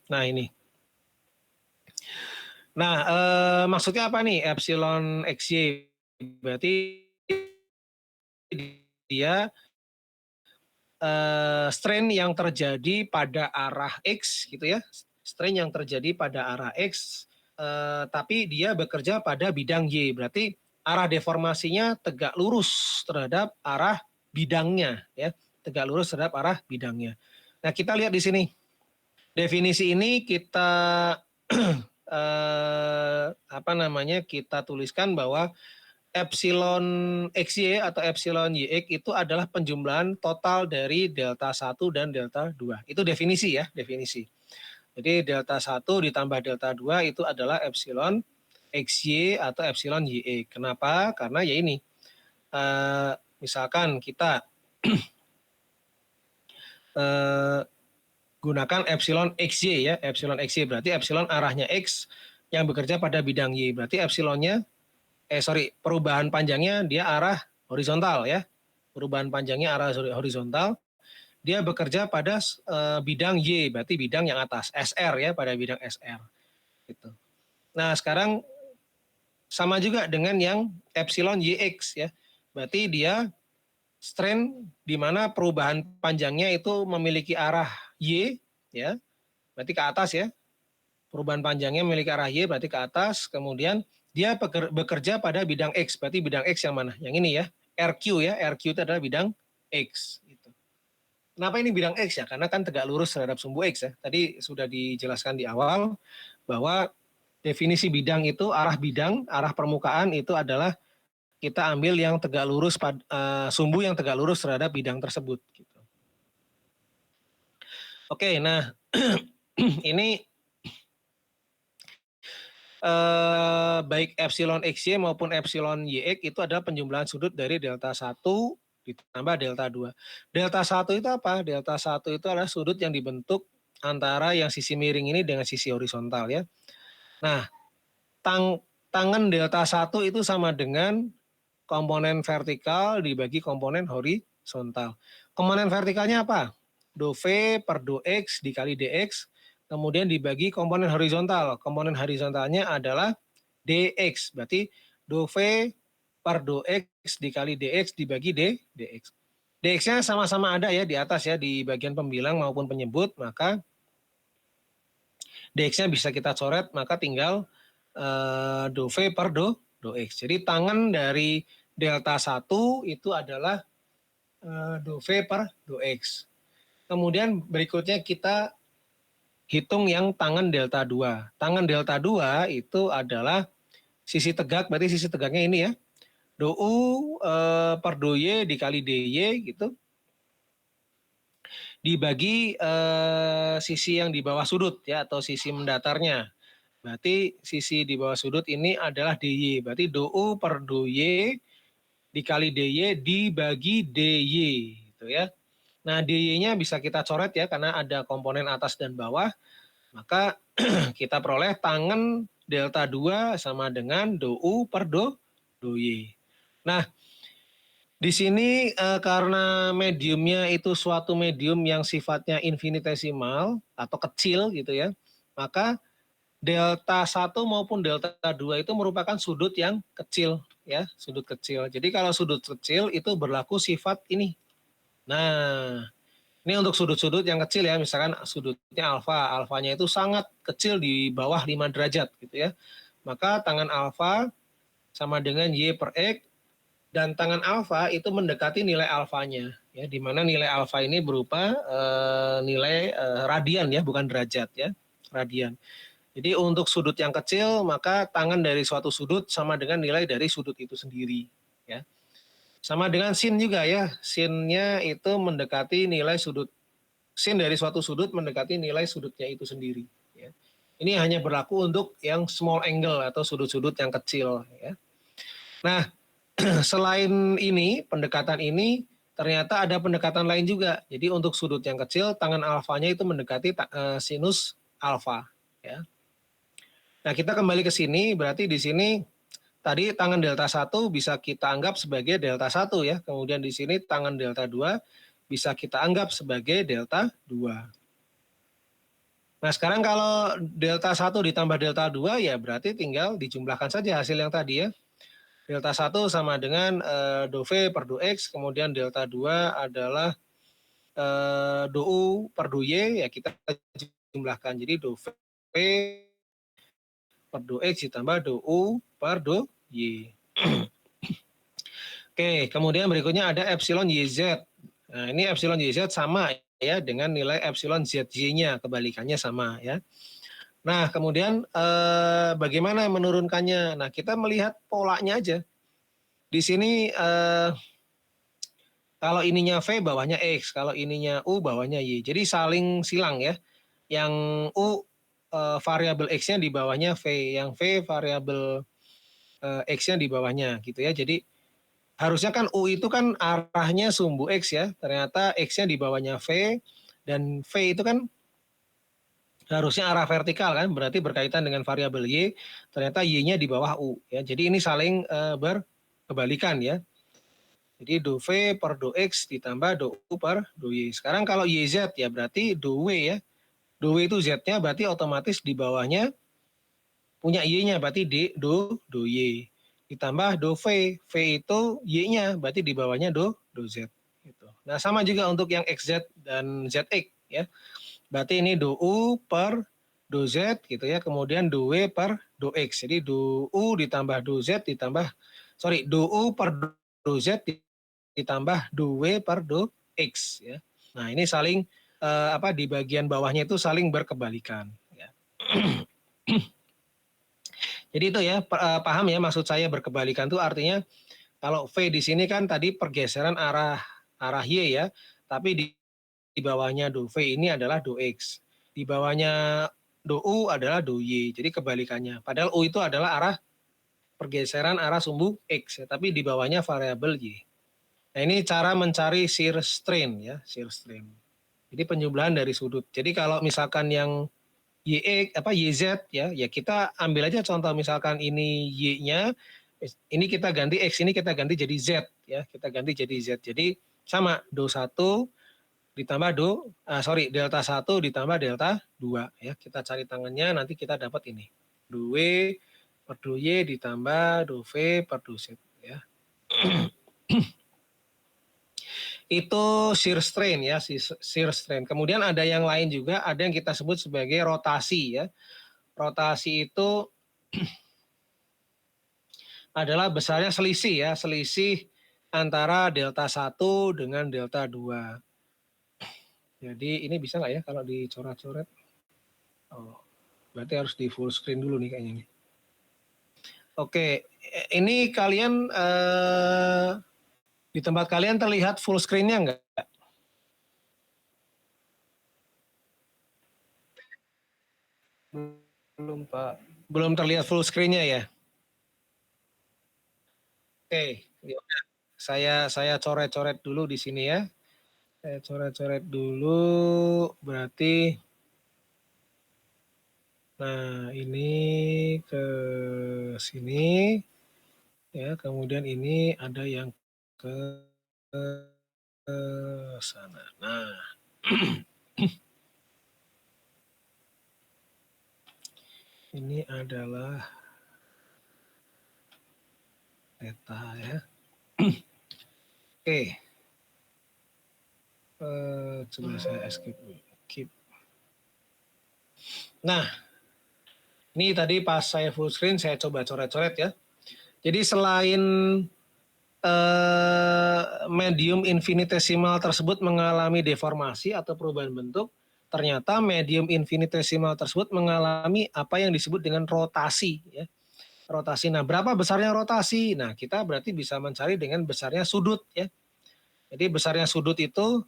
Nah ini. Nah maksudnya apa nih epsilon XY? Berarti dia strain yang terjadi pada arah X gitu ya, strain yang terjadi pada arah X, tapi dia bekerja pada bidang Y, berarti arah deformasinya tegak lurus terhadap arah bidangnya ya, tegak lurus terhadap arah bidangnya. Nah kita lihat di sini, definisi ini kita kita tuliskan bahwa epsilon XY atau epsilon YX itu adalah penjumlahan total dari delta 1 dan delta 2. Itu definisi ya, definisi. Jadi delta 1 ditambah delta 2 itu adalah epsilon XY atau epsilon YX. Kenapa? Karena ya ini, misalkan kita gunakan epsilon XY ya, epsilon XY berarti epsilon arahnya X yang bekerja pada bidang Y. Berarti epsilonnya perubahan panjangnya dia arah horizontal ya. Perubahan panjangnya arah horizontal. Dia bekerja pada bidang Y, berarti bidang yang atas, SR ya, pada bidang SR. Gitu. Nah, sekarang sama juga dengan yang epsilon YX ya. Berarti dia strain di mana perubahan panjangnya itu memiliki arah Y ya. Berarti ke atas ya. Perubahan panjangnya memiliki arah Y berarti ke atas, kemudian dia bekerja pada bidang X, berarti bidang X yang mana? Yang ini ya, RQ ya, RQ itu adalah bidang X. Gitu. Kenapa ini bidang X ya? Karena kan tegak lurus terhadap sumbu X ya. Tadi sudah dijelaskan di awal bahwa definisi bidang itu arah bidang, arah permukaan itu adalah kita ambil yang tegak lurus, sumbu yang tegak lurus terhadap bidang tersebut. Gitu. Oke, nah ini baik epsilon XY maupun epsilon YX itu adalah penjumlahan sudut dari delta 1 ditambah delta 2. Delta 1 itu apa? Delta 1 itu adalah sudut yang dibentuk antara yang sisi miring ini dengan sisi horizontal ya. Nah, tangan delta 1 itu sama dengan komponen vertikal dibagi komponen horizontal. Komponen vertikalnya apa? Do V per do X dikali dx, kemudian dibagi komponen horizontal. Komponen horizontalnya adalah dx, berarti do V per do X dikali dx dibagi dx. Dx-nya sama-sama ada ya di atas ya, di bagian pembilang maupun penyebut, maka dx-nya bisa kita coret, maka tinggal do V per do X. Jadi tangan dari delta 1 itu adalah do V per do X. Kemudian berikutnya kita hitung yang tangan delta 2. Tangan delta 2 itu adalah sisi tegak, berarti sisi tegaknya ini ya. Do U per do Y dikali DY gitu. Dibagi sisi yang di bawah sudut ya, atau sisi mendatarnya. Berarti sisi di bawah sudut ini adalah DY. Berarti do U per do Y dikali DY dibagi DY gitu ya. Nah, DY-nya bisa kita coret ya karena ada komponen atas dan bawah. Maka kita peroleh tangan delta 2 sama dengan do U per do Y. Nah, di sini karena mediumnya itu suatu medium yang sifatnya infinitesimal atau kecil gitu ya, maka delta 1 maupun delta 2 itu merupakan sudut yang kecil ya, sudut kecil. Jadi kalau sudut kecil itu berlaku sifat ini. Nah, ini untuk sudut-sudut yang kecil ya, misalkan sudutnya alfa, alfanya itu sangat kecil di bawah 5 derajat gitu ya. Maka tangan alfa sama dengan Y per X, dan tangan alfa itu mendekati nilai alfanya ya, di mana nilai alfa ini berupa nilai radian ya, bukan derajat ya, radian. Jadi untuk sudut yang kecil maka tangan dari suatu sudut sama dengan nilai dari sudut itu sendiri ya. Sama dengan sin juga ya, sinnya itu mendekati nilai sudut, sin dari suatu sudut mendekati nilai sudutnya itu sendiri ya. Ini hanya berlaku untuk yang small angle atau sudut-sudut yang kecil ya. Nah, selain ini, pendekatan ini ternyata ada pendekatan lain juga. Jadi untuk sudut yang kecil, tangan alfanya itu mendekati sinus alfa ya. Nah, kita kembali ke sini, berarti di sini tadi tangan delta 1 bisa kita anggap sebagai delta 1 ya. Kemudian di sini tangan delta 2 bisa kita anggap sebagai delta 2. Nah, sekarang kalau delta 1 ditambah delta 2 ya berarti tinggal dijumlahkan saja hasil yang tadi ya. Delta 1 sama dengan do V per do X, kemudian delta 2 adalah do U per do Y, ya kita jumlahkan. Jadi do V per do X ditambah do U per do Y. Oke, kemudian berikutnya ada epsilon YZ. Nah, ini epsilon YZ sama ya dengan nilai epsilon ZY-nya, kebalikannya sama ya. Nah, kemudian bagaimana menurunkannya? Nah, kita melihat polanya aja. Di sini kalau ininya V bawahnya X, kalau ininya U bawahnya Y. Jadi saling silang ya. Yang U variabel X-nya di bawahnya V, yang V variabel X-nya di bawahnya gitu ya. Jadi harusnya kan U itu kan arahnya sumbu X ya. Ternyata X-nya di bawahnya V, dan V itu kan harusnya arah vertikal kan, berarti berkaitan dengan variabel Y, ternyata Y-nya di bawah U ya. Jadi ini saling berkebalikan ya. Jadi do V per do X ditambah do U per do Y. Sekarang kalau YZ ya berarti do W ya. Do W itu Z-nya berarti otomatis di bawahnya punya Y-nya, berarti do Y. Ditambah do V. V itu Y-nya berarti di bawahnya do Z. Gitu. Nah sama juga untuk yang XZ dan ZX ya. Berarti ini do U per do Z gitu ya. Kemudian do W per do X. Jadi do U ditambah do Z ditambah, do U per do Z ditambah do W per do X ya. Nah ini saling di bagian bawahnya itu saling berkebalikan ya. Jadi itu ya, paham ya maksud saya berkebalikan itu artinya kalau V di sini kan tadi pergeseran arah Y ya, tapi di bawahnya do V ini adalah do X. Di bawahnya do U adalah do Y. Jadi kebalikannya. Padahal U itu adalah arah pergeseran arah sumbu X ya, tapi di bawahnya variabel Y. Nah, ini cara mencari shear strain ya, shear strain. Jadi penjumlahan dari sudut. Jadi kalau misalkan yang YZ ya kita ambil aja contoh misalkan ini Y-nya, ini kita ganti X, ini kita ganti jadi Z ya, kita ganti jadi Z. Jadi sama do 1 ditambah delta 1 ditambah delta 2 ya. Kita cari tangannya nanti kita dapat ini. Do W per do Y ditambah do V per do Z ya. Itu shear strain ya, shear strain. Kemudian ada yang lain juga, ada yang kita sebut sebagai rotasi ya. Rotasi itu adalah besarnya selisih ya, selisih antara delta 1 dengan delta 2. Jadi ini bisa nggak ya kalau dicoret-coret? Oh, berarti harus di full screen dulu nih kayaknya. Oke, ini kalian di tempat kalian terlihat full screen-nya nggak? Belum Pak. Belum terlihat full screen-nya ya? Oke, yaudah. Saya coret-coret dulu di sini ya. Saya coret-coret dulu, berarti nah ini ke sini ya, kemudian ini ada yang ke sana. Nah, ini adalah theta ya. Oke. Coba saya escape. Keep. Nah, ini tadi pas saya full screen saya coba coret-coret ya. Jadi selain medium infinitesimal tersebut mengalami deformasi atau perubahan bentuk, ternyata medium infinitesimal tersebut mengalami apa yang disebut dengan rotasi ya. Rotasi. Nah, berapa besarnya rotasi? Nah, kita berarti bisa mencari dengan besarnya sudut ya. Jadi besarnya sudut itu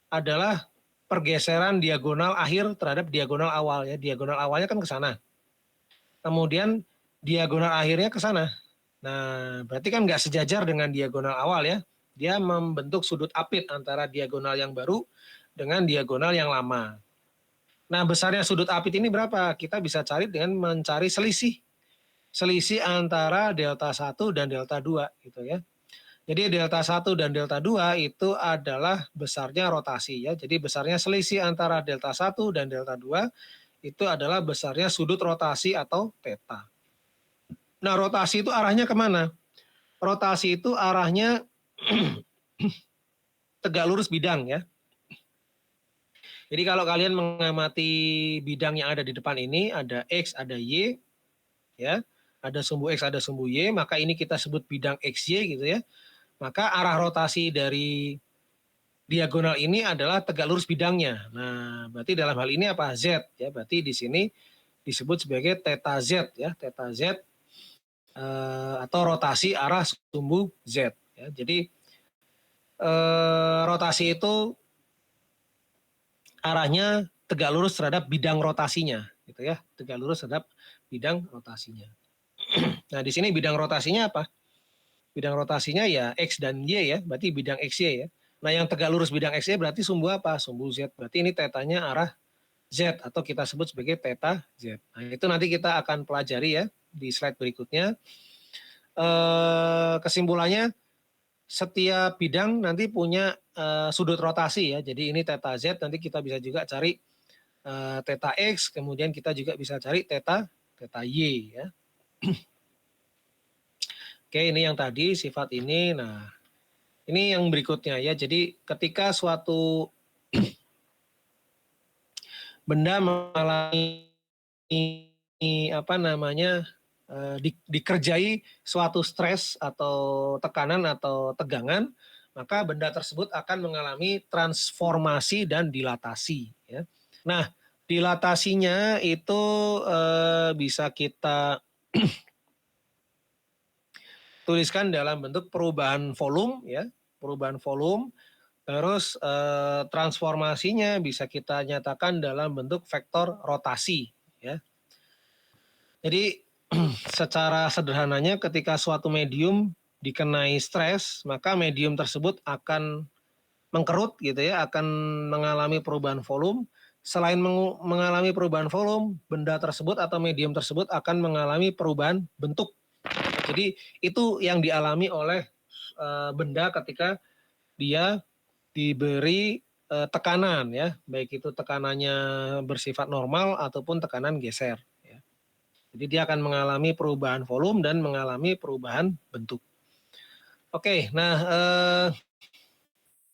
adalah pergeseran diagonal akhir terhadap diagonal awal ya. Diagonal awalnya kan ke sana. Kemudian diagonal akhirnya ke sana. Nah, berarti kan nggak sejajar dengan diagonal awal ya. Dia membentuk sudut apit antara diagonal yang baru dengan diagonal yang lama. Nah, besarnya sudut apit ini berapa? Kita bisa cari dengan mencari selisih. selisih antara delta 1 dan delta 2 gitu ya. Jadi delta 1 dan delta 2 itu adalah besarnya rotasi ya. Jadi besarnya selisih antara delta 1 dan delta 2 itu adalah besarnya sudut rotasi atau theta. Nah, rotasi itu arahnya kemana? Rotasi itu arahnya tegak lurus bidang ya. Jadi kalau kalian mengamati bidang yang ada di depan ini, ada X, ada Y, ya, ada sumbu X, ada sumbu Y, maka ini kita sebut bidang XY gitu ya. Maka arah rotasi dari diagonal ini adalah tegak lurus bidangnya. Nah, berarti dalam hal ini apa? Z ya. Berarti di sini disebut sebagai theta Z ya, theta Z atau rotasi arah sumbu Z ya. Jadi rotasi itu arahnya tegak lurus terhadap bidang rotasinya gitu ya, tegak lurus terhadap bidang rotasinya. Nah, di sini bidang rotasinya apa? Bidang rotasinya ya X dan Y ya, berarti bidang XY ya. Nah, yang tegak lurus bidang XY berarti sumbu apa? Sumbu Z. Berarti ini tetanya arah Z atau kita sebut sebagai theta Z. Nah, itu nanti kita akan pelajari ya di slide berikutnya. Kesimpulannya setiap bidang nanti punya sudut rotasi ya. Jadi ini theta Z, nanti kita bisa juga cari theta X, kemudian kita juga bisa cari theta Y ya. Oke, ini yang tadi sifat ini. Nah, ini yang berikutnya ya. Jadi ketika suatu benda mengalami dikerjai suatu stres atau tekanan atau tegangan, maka benda tersebut akan mengalami transformasi dan dilatasi ya. Nah, dilatasinya itu bisa kita tuliskan dalam bentuk perubahan volume ya, perubahan volume. Terus transformasinya bisa kita nyatakan dalam bentuk vektor rotasi ya. Jadi secara sederhananya ketika suatu medium dikenai stres, maka medium tersebut akan mengkerut gitu ya, akan mengalami perubahan volume. Selain mengalami perubahan volume, benda tersebut atau medium tersebut akan mengalami perubahan bentuk. Jadi itu yang dialami oleh benda ketika dia diberi tekanan ya, baik itu tekanannya bersifat normal ataupun tekanan geser. Ya. Jadi dia akan mengalami perubahan volume dan mengalami perubahan bentuk. Oke, nah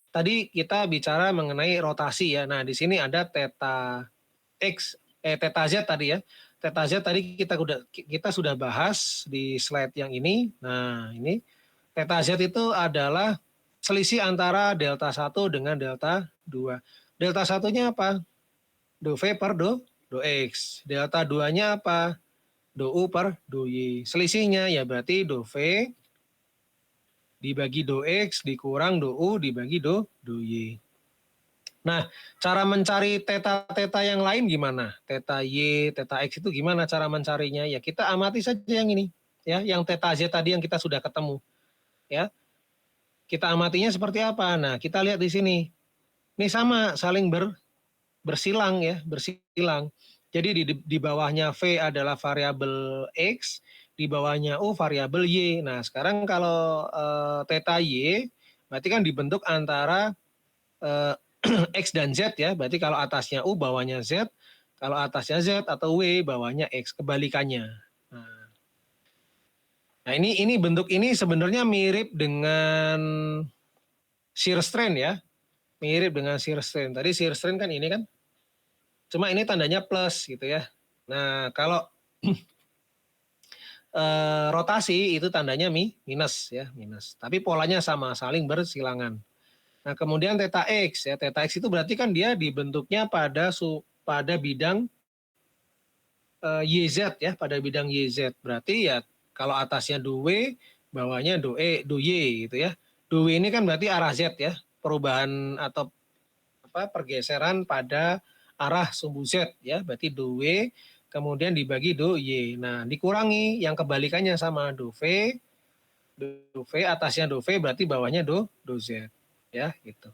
tadi kita bicara mengenai rotasi ya. Nah di sini ada theta X, theta Z tadi ya. Theta Z tadi kita sudah bahas di slide yang ini. Nah ini theta Z itu adalah selisih antara delta 1 dengan delta 2. Delta 1-nya apa? Do V per do X. Delta 2-nya apa? Do U per do Y. Selisihnya ya berarti do V dibagi do X dikurang do U dibagi do Y. Nah, cara mencari theta yang lain gimana? Theta Y, theta X itu gimana cara mencarinya? Ya kita amati saja yang ini. Ya, yang theta Z tadi yang kita sudah ketemu. Ya, kita amatinya seperti apa? Nah, kita lihat di sini. Ini sama, saling bersilang ya, bersilang. Jadi di bawahnya V adalah variabel X, di bawahnya U variabel Y. Nah, sekarang kalau theta Y, berarti kan dibentuk antara X dan Z ya. Berarti kalau atasnya U, bawahnya Z. Kalau atasnya Z atau W, bawahnya X. Kebalikannya. Nah, ini bentuk ini sebenarnya mirip dengan shear strain ya. Mirip dengan shear strain. Tadi shear strain kan ini kan. Cuma ini tandanya plus gitu ya. Nah, kalau rotasi itu tandanya minus ya, minus. Tapi polanya sama, saling bersilangan. Nah, kemudian theta X ya. Theta X itu berarti kan dia dibentuknya pada bidang YZ ya, pada bidang YZ. Berarti ya kalau atasnya do W, bawahnya do Y gitu ya. Do W ini kan berarti arah Z ya, perubahan atau pergeseran pada arah sumbu Z ya, berarti do W kemudian dibagi do Y. Nah, dikurangi yang kebalikannya sama do V atasnya do V berarti bawahnya do Z ya gitu.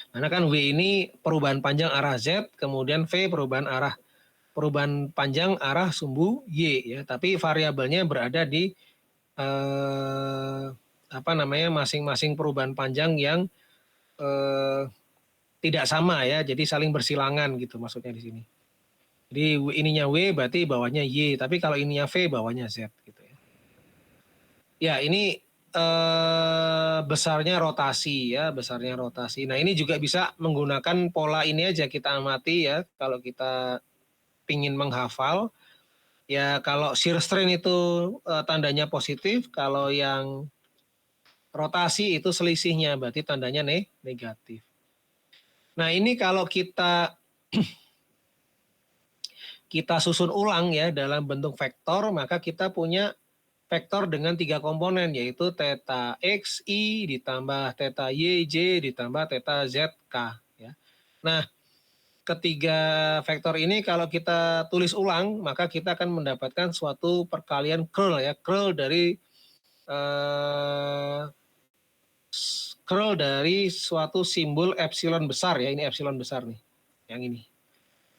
Karena kan W ini perubahan panjang arah Z, kemudian V perubahan arah perubahan panjang arah sumbu Y ya, tapi variabelnya berada di masing-masing perubahan panjang yang tidak sama ya, jadi saling bersilangan gitu maksudnya di sini. Jadi ininya W berarti bawahnya Y, tapi kalau ininya V bawahnya Z gitu ya. Ya ini besarnya rotasi ya, besarnya rotasi. Nah ini juga bisa menggunakan pola ini aja kita amati ya, kalau kita pingin menghafal. Ya kalau shear strain itu tandanya positif, kalau yang rotasi itu selisihnya berarti tandanya negatif. Nah ini kalau kita susun ulang ya dalam bentuk vektor, maka kita punya vektor dengan 3 komponen, yaitu theta x, y ditambah theta y, j ditambah theta z, k. Ya. Nah, ketiga vektor ini kalau kita tulis ulang, maka kita akan mendapatkan suatu perkalian curl ya, curl dari suatu simbol epsilon besar ya, ini epsilon besar nih, yang ini.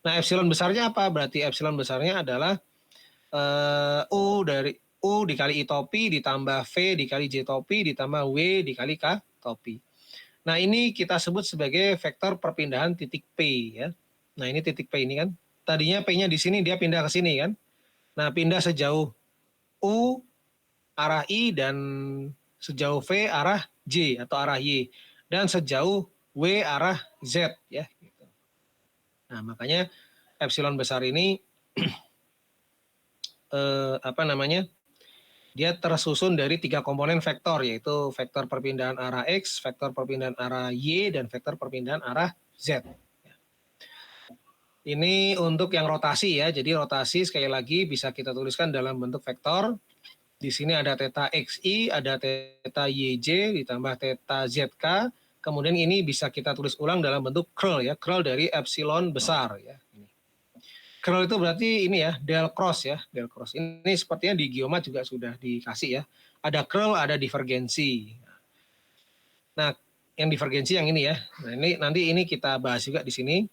Nah, epsilon besarnya apa? Berarti epsilon besarnya adalah U dikali I topi ditambah V dikali J topi ditambah W dikali K topi. Nah ini kita sebut sebagai vektor perpindahan titik P ya. Nah ini titik P ini kan. Tadinya P-nya di sini, dia pindah ke sini kan. Nah pindah sejauh U arah I dan sejauh V arah J atau arah Y. Dan sejauh W arah Z ya. Nah makanya epsilon besar ini dia tersusun dari 3 komponen vektor, yaitu vektor perpindahan arah X, vektor perpindahan arah Y, dan vektor perpindahan arah Z. Ini untuk yang rotasi ya, jadi rotasi sekali lagi bisa kita tuliskan dalam bentuk vektor. Di sini ada theta XI, ada theta YJ, ditambah theta ZK, kemudian ini bisa kita tulis ulang dalam bentuk curl ya, curl dari epsilon besar ya. Curl itu berarti ini ya, del cross ya, del cross. Ini sepertinya di geomat juga sudah dikasih ya. Ada curl, ada divergensi. Nah, yang divergensi yang ini ya. Nah, nanti ini kita bahas juga di sini.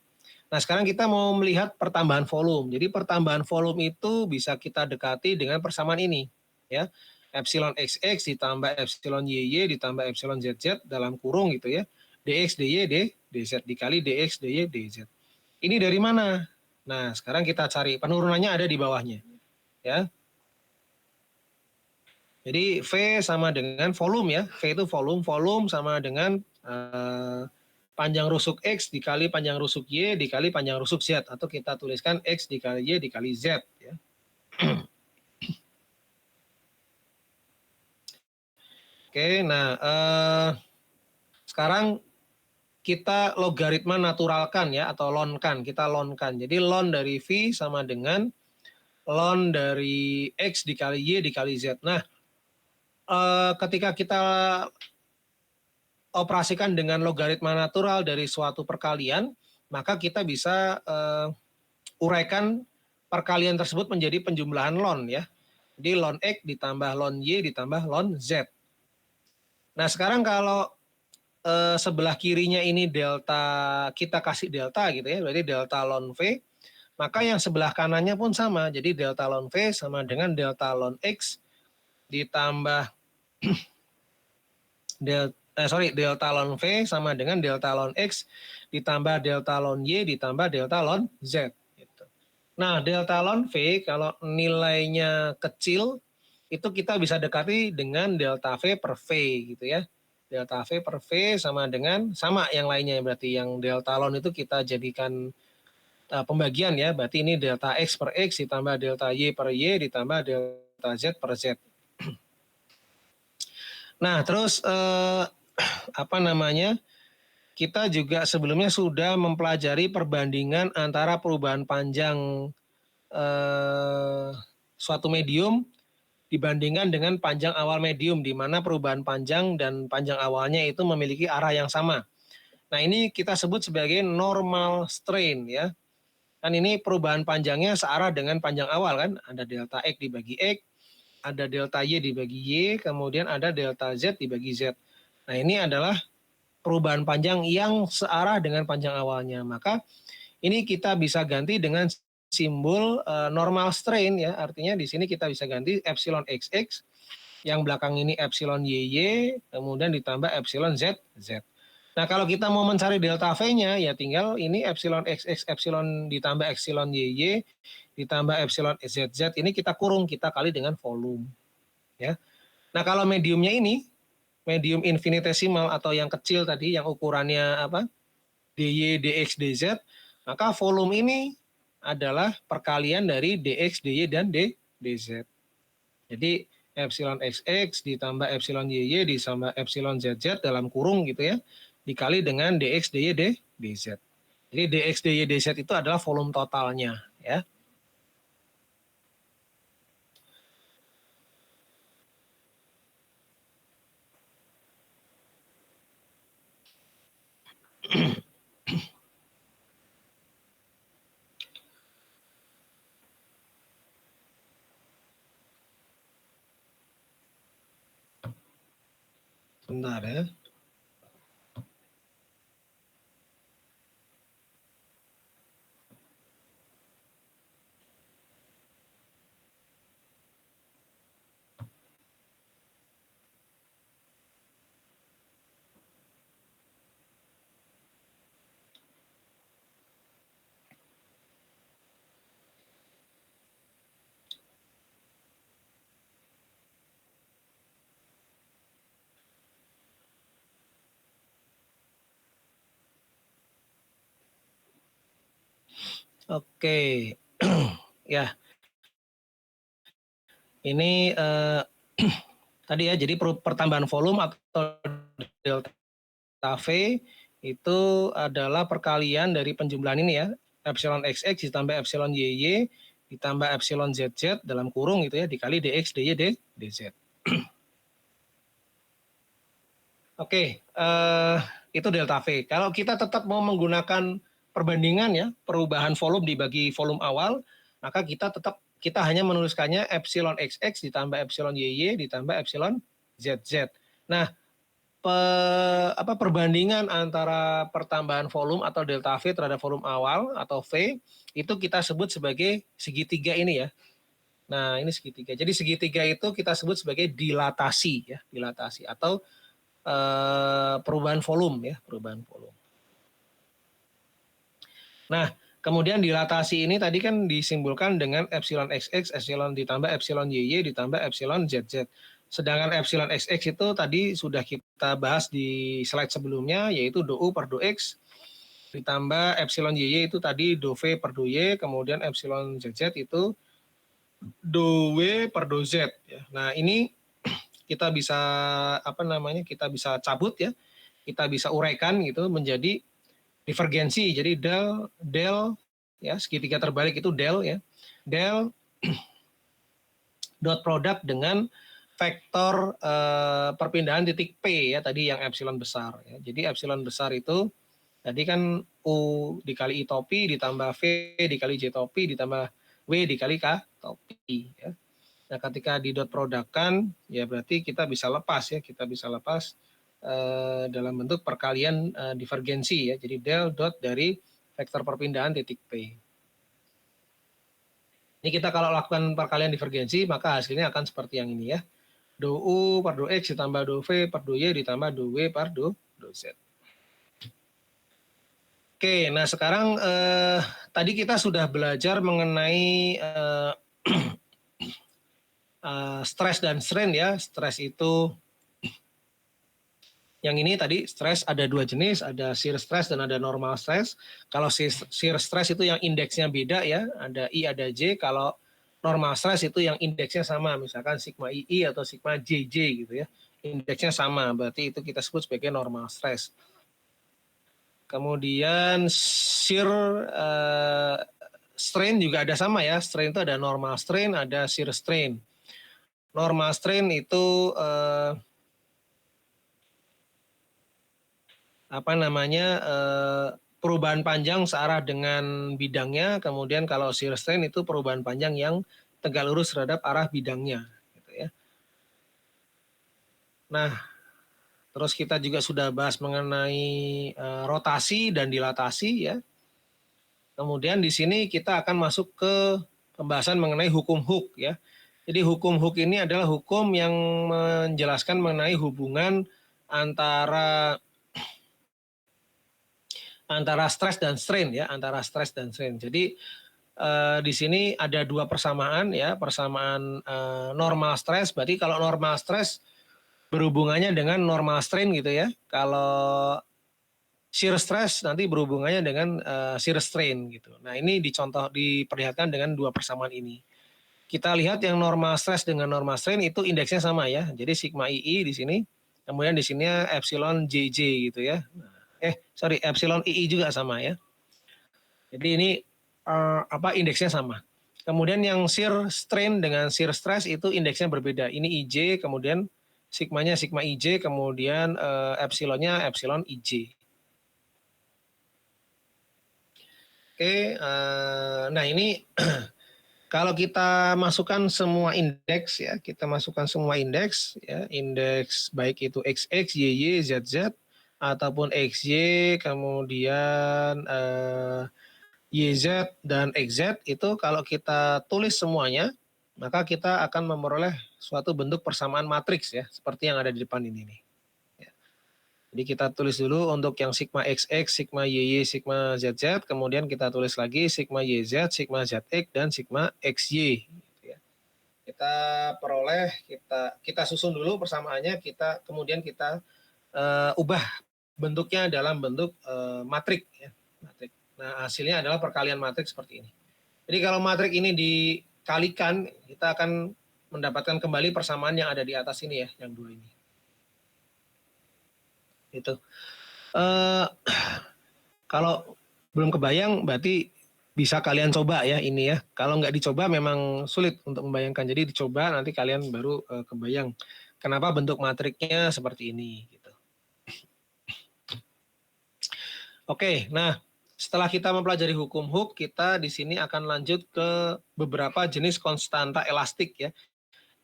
Nah, sekarang kita mau melihat pertambahan volume. Jadi pertambahan volume itu bisa kita dekati dengan persamaan ini ya. Epsilon XX ditambah epsilon YY ditambah epsilon ZZ dalam kurung gitu ya. DX, DY, DZ dikali DX, DY, DZ. Ini dari mana? Nah, sekarang kita cari penurunannya ada di bawahnya. Ya. Jadi V sama dengan volume ya. V itu volume, volume sama dengan panjang rusuk X dikali panjang rusuk Y dikali panjang rusuk Z, atau kita tuliskan X dikali Y dikali Z ya. Oke, nah sekarang kita logaritma naturalkan ya, atau lonkan, kita lonkan. Jadi ln dari V sama dengan ln dari X dikali Y dikali Z. Nah, ketika kita operasikan dengan logaritma natural dari suatu perkalian, maka kita bisa uraikan perkalian tersebut menjadi penjumlahan ln ya. Jadi ln X ditambah ln Y ditambah ln Z. Nah sekarang kalau sebelah kirinya ini delta, kita kasih delta gitu ya, berarti delta ln V, maka yang sebelah kanannya pun sama, jadi delta ln V sama dengan delta ln X ditambah delta ln V sama dengan delta ln X ditambah delta ln Y ditambah delta ln Z. Gitu. Nah delta ln V kalau nilainya kecil, itu kita bisa dekati dengan delta V per V gitu ya. Delta V per V sama dengan, sama yang lainnya, berarti yang delta ln itu kita jadikan pembagian ya, berarti ini delta X per X ditambah delta Y per Y ditambah delta Z per Z. Nah terus kita juga sebelumnya sudah mempelajari perbandingan antara perubahan panjang suatu medium dibandingkan dengan panjang awal medium, di mana perubahan panjang dan panjang awalnya itu memiliki arah yang sama. Nah ini kita sebut sebagai normal strain ya. Kan ini perubahan panjangnya searah dengan panjang awal kan, ada delta X dibagi X, ada delta Y dibagi Y, kemudian ada delta Z dibagi Z. Nah ini adalah perubahan panjang yang searah dengan panjang awalnya. Maka ini kita bisa ganti dengan simbol normal strain ya, artinya di sini kita bisa ganti epsilon XX, yang belakang ini epsilon YY, kemudian ditambah epsilon ZZ. Nah kalau kita mau mencari delta V-nya ya tinggal ini epsilon XX, epsilon ditambah epsilon YY, ditambah epsilon ZZ, ini kita kurung, kita kali dengan volume. Ya. Nah kalau mediumnya ini, medium infinitesimal atau yang kecil tadi, yang ukurannya apa? DY, DX, DZ, maka volume ini adalah perkalian dari DX, DY, dan DZ. Jadi epsilon XX ditambah epsilon YY ditambah epsilon ZZ dalam kurung gitu ya, dikali dengan DX, DY, DZ. Jadi DX, DY, DZ itu adalah volume totalnya ya. Bentar ya. Oke, ya. Ini tadi ya, jadi pertambahan volume atau delta V itu adalah perkalian dari penjumlahan ini ya, epsilon XX ditambah epsilon YY ditambah epsilon ZZ dalam kurung gitu ya, dikali DX, DY, DZ. Oke, itu delta V. Kalau kita tetap mau menggunakan perbandingan ya, perubahan volume dibagi volume awal, maka kita hanya menuliskannya epsilon XX ditambah epsilon YY ditambah epsilon ZZ. Nah, perbandingan antara pertambahan volume atau delta V terhadap volume awal atau V itu kita sebut sebagai segitiga ini ya. Nah, ini segitiga. Jadi segitiga itu kita sebut sebagai dilatasi ya, dilatasi atau perubahan volume ya, perubahan volume. Nah, kemudian dilatasi ini tadi kan disimbolkan dengan epsilon XX, epsilon ditambah epsilon YY ditambah epsilon ZZ. Sedangkan epsilon XX itu tadi sudah kita bahas di slide sebelumnya, yaitu do U per do X ditambah epsilon YY itu tadi do V per do Y, kemudian epsilon ZZ itu do W per do Z. Nah, ini kita bisa kita bisa cabut ya, kita bisa uraikan gitu menjadi divergensi. Jadi del ya, segitiga terbalik itu del ya, del dot produk dengan vektor perpindahan titik P ya, tadi yang epsilon besar ya. Jadi epsilon besar itu tadi kan U dikali I topi ditambah V dikali J topi ditambah W dikali K topi ya. Nah, ketika di dot produkkan ya berarti kita bisa lepas ya, kita bisa lepas dalam bentuk perkalian divergensi ya. Jadi del dot dari vektor perpindahan titik P. Ini kita kalau lakukan perkalian divergensi maka hasilnya akan seperti yang ini ya. Do U per do X ditambah do V per do Y ditambah do W per do Z. Oke, nah sekarang tadi kita sudah belajar mengenai stres dan strain ya. Stres itu yang ini tadi stres ada dua jenis, ada shear stress dan ada normal stress. Kalau shear stress itu yang indeksnya beda ya, ada I ada J. Kalau normal stress itu yang indeksnya sama, misalkan sigma II atau sigma JJ gitu ya. Indeksnya sama, berarti itu kita sebut sebagai normal stress. Kemudian shear strain juga ada sama ya. Strain itu ada normal strain, ada shear strain. Normal strain itu perubahan panjang searah dengan bidangnya. Kemudian kalau shear strain itu perubahan panjang yang tegak lurus terhadap arah bidangnya gitu ya. Nah, terus kita juga sudah bahas mengenai rotasi dan dilatasi ya. Kemudian di sini kita akan masuk ke pembahasan mengenai hukum hook ya. Jadi hukum hook ini adalah hukum yang menjelaskan mengenai hubungan antara stres dan strain ya, antara stres dan strain. Jadi di sini ada dua persamaan ya, persamaan normal stres. Berarti kalau normal stres berhubungannya dengan normal strain gitu ya. Kalau shear stress nanti berhubungannya dengan shear strain gitu. Nah ini diperlihatkan dengan dua persamaan ini. Kita lihat yang normal stress dengan normal strain itu indeksnya sama ya. Jadi sigma II di sini, kemudian di sini epsilon JJ gitu ya. Epsilon II juga sama ya. Jadi ini indeksnya sama. Kemudian yang shear strain dengan shear stress itu indeksnya berbeda. Ini IJ, kemudian sigmanya sigma IJ, kemudian epsilonnya epsilon IJ. Oke, nah ini kalau kita masukkan semua indeks ya, indeks baik itu XX, YY, ZZ, ataupun XY, kemudian YZ dan XZ itu kalau kita tulis semuanya, maka kita akan memperoleh suatu bentuk persamaan matriks ya, seperti yang ada di depan ini nih. Jadi kita tulis dulu untuk yang sigma XX, sigma YY, sigma ZZ, kemudian kita tulis lagi sigma YZ, sigma ZX, dan sigma XY. Kita peroleh, kita susun dulu persamaannya, kemudian kita ubah bentuknya dalam bentuk matrik. Ya, matrik. Nah hasilnya adalah perkalian matrik seperti ini. Jadi kalau matrik ini dikalikan, kita akan mendapatkan kembali persamaan yang ada di atas ini ya, yang dua ini. Itu. Kalau belum kebayang berarti bisa kalian coba ya ini ya. Kalau nggak dicoba memang sulit untuk membayangkan. Jadi dicoba nanti kalian baru kebayang kenapa bentuk matriknya seperti ini. Gitu. Oke, nah setelah kita mempelajari hukum Hooke, kita di sini akan lanjut ke beberapa jenis konstanta elastik ya.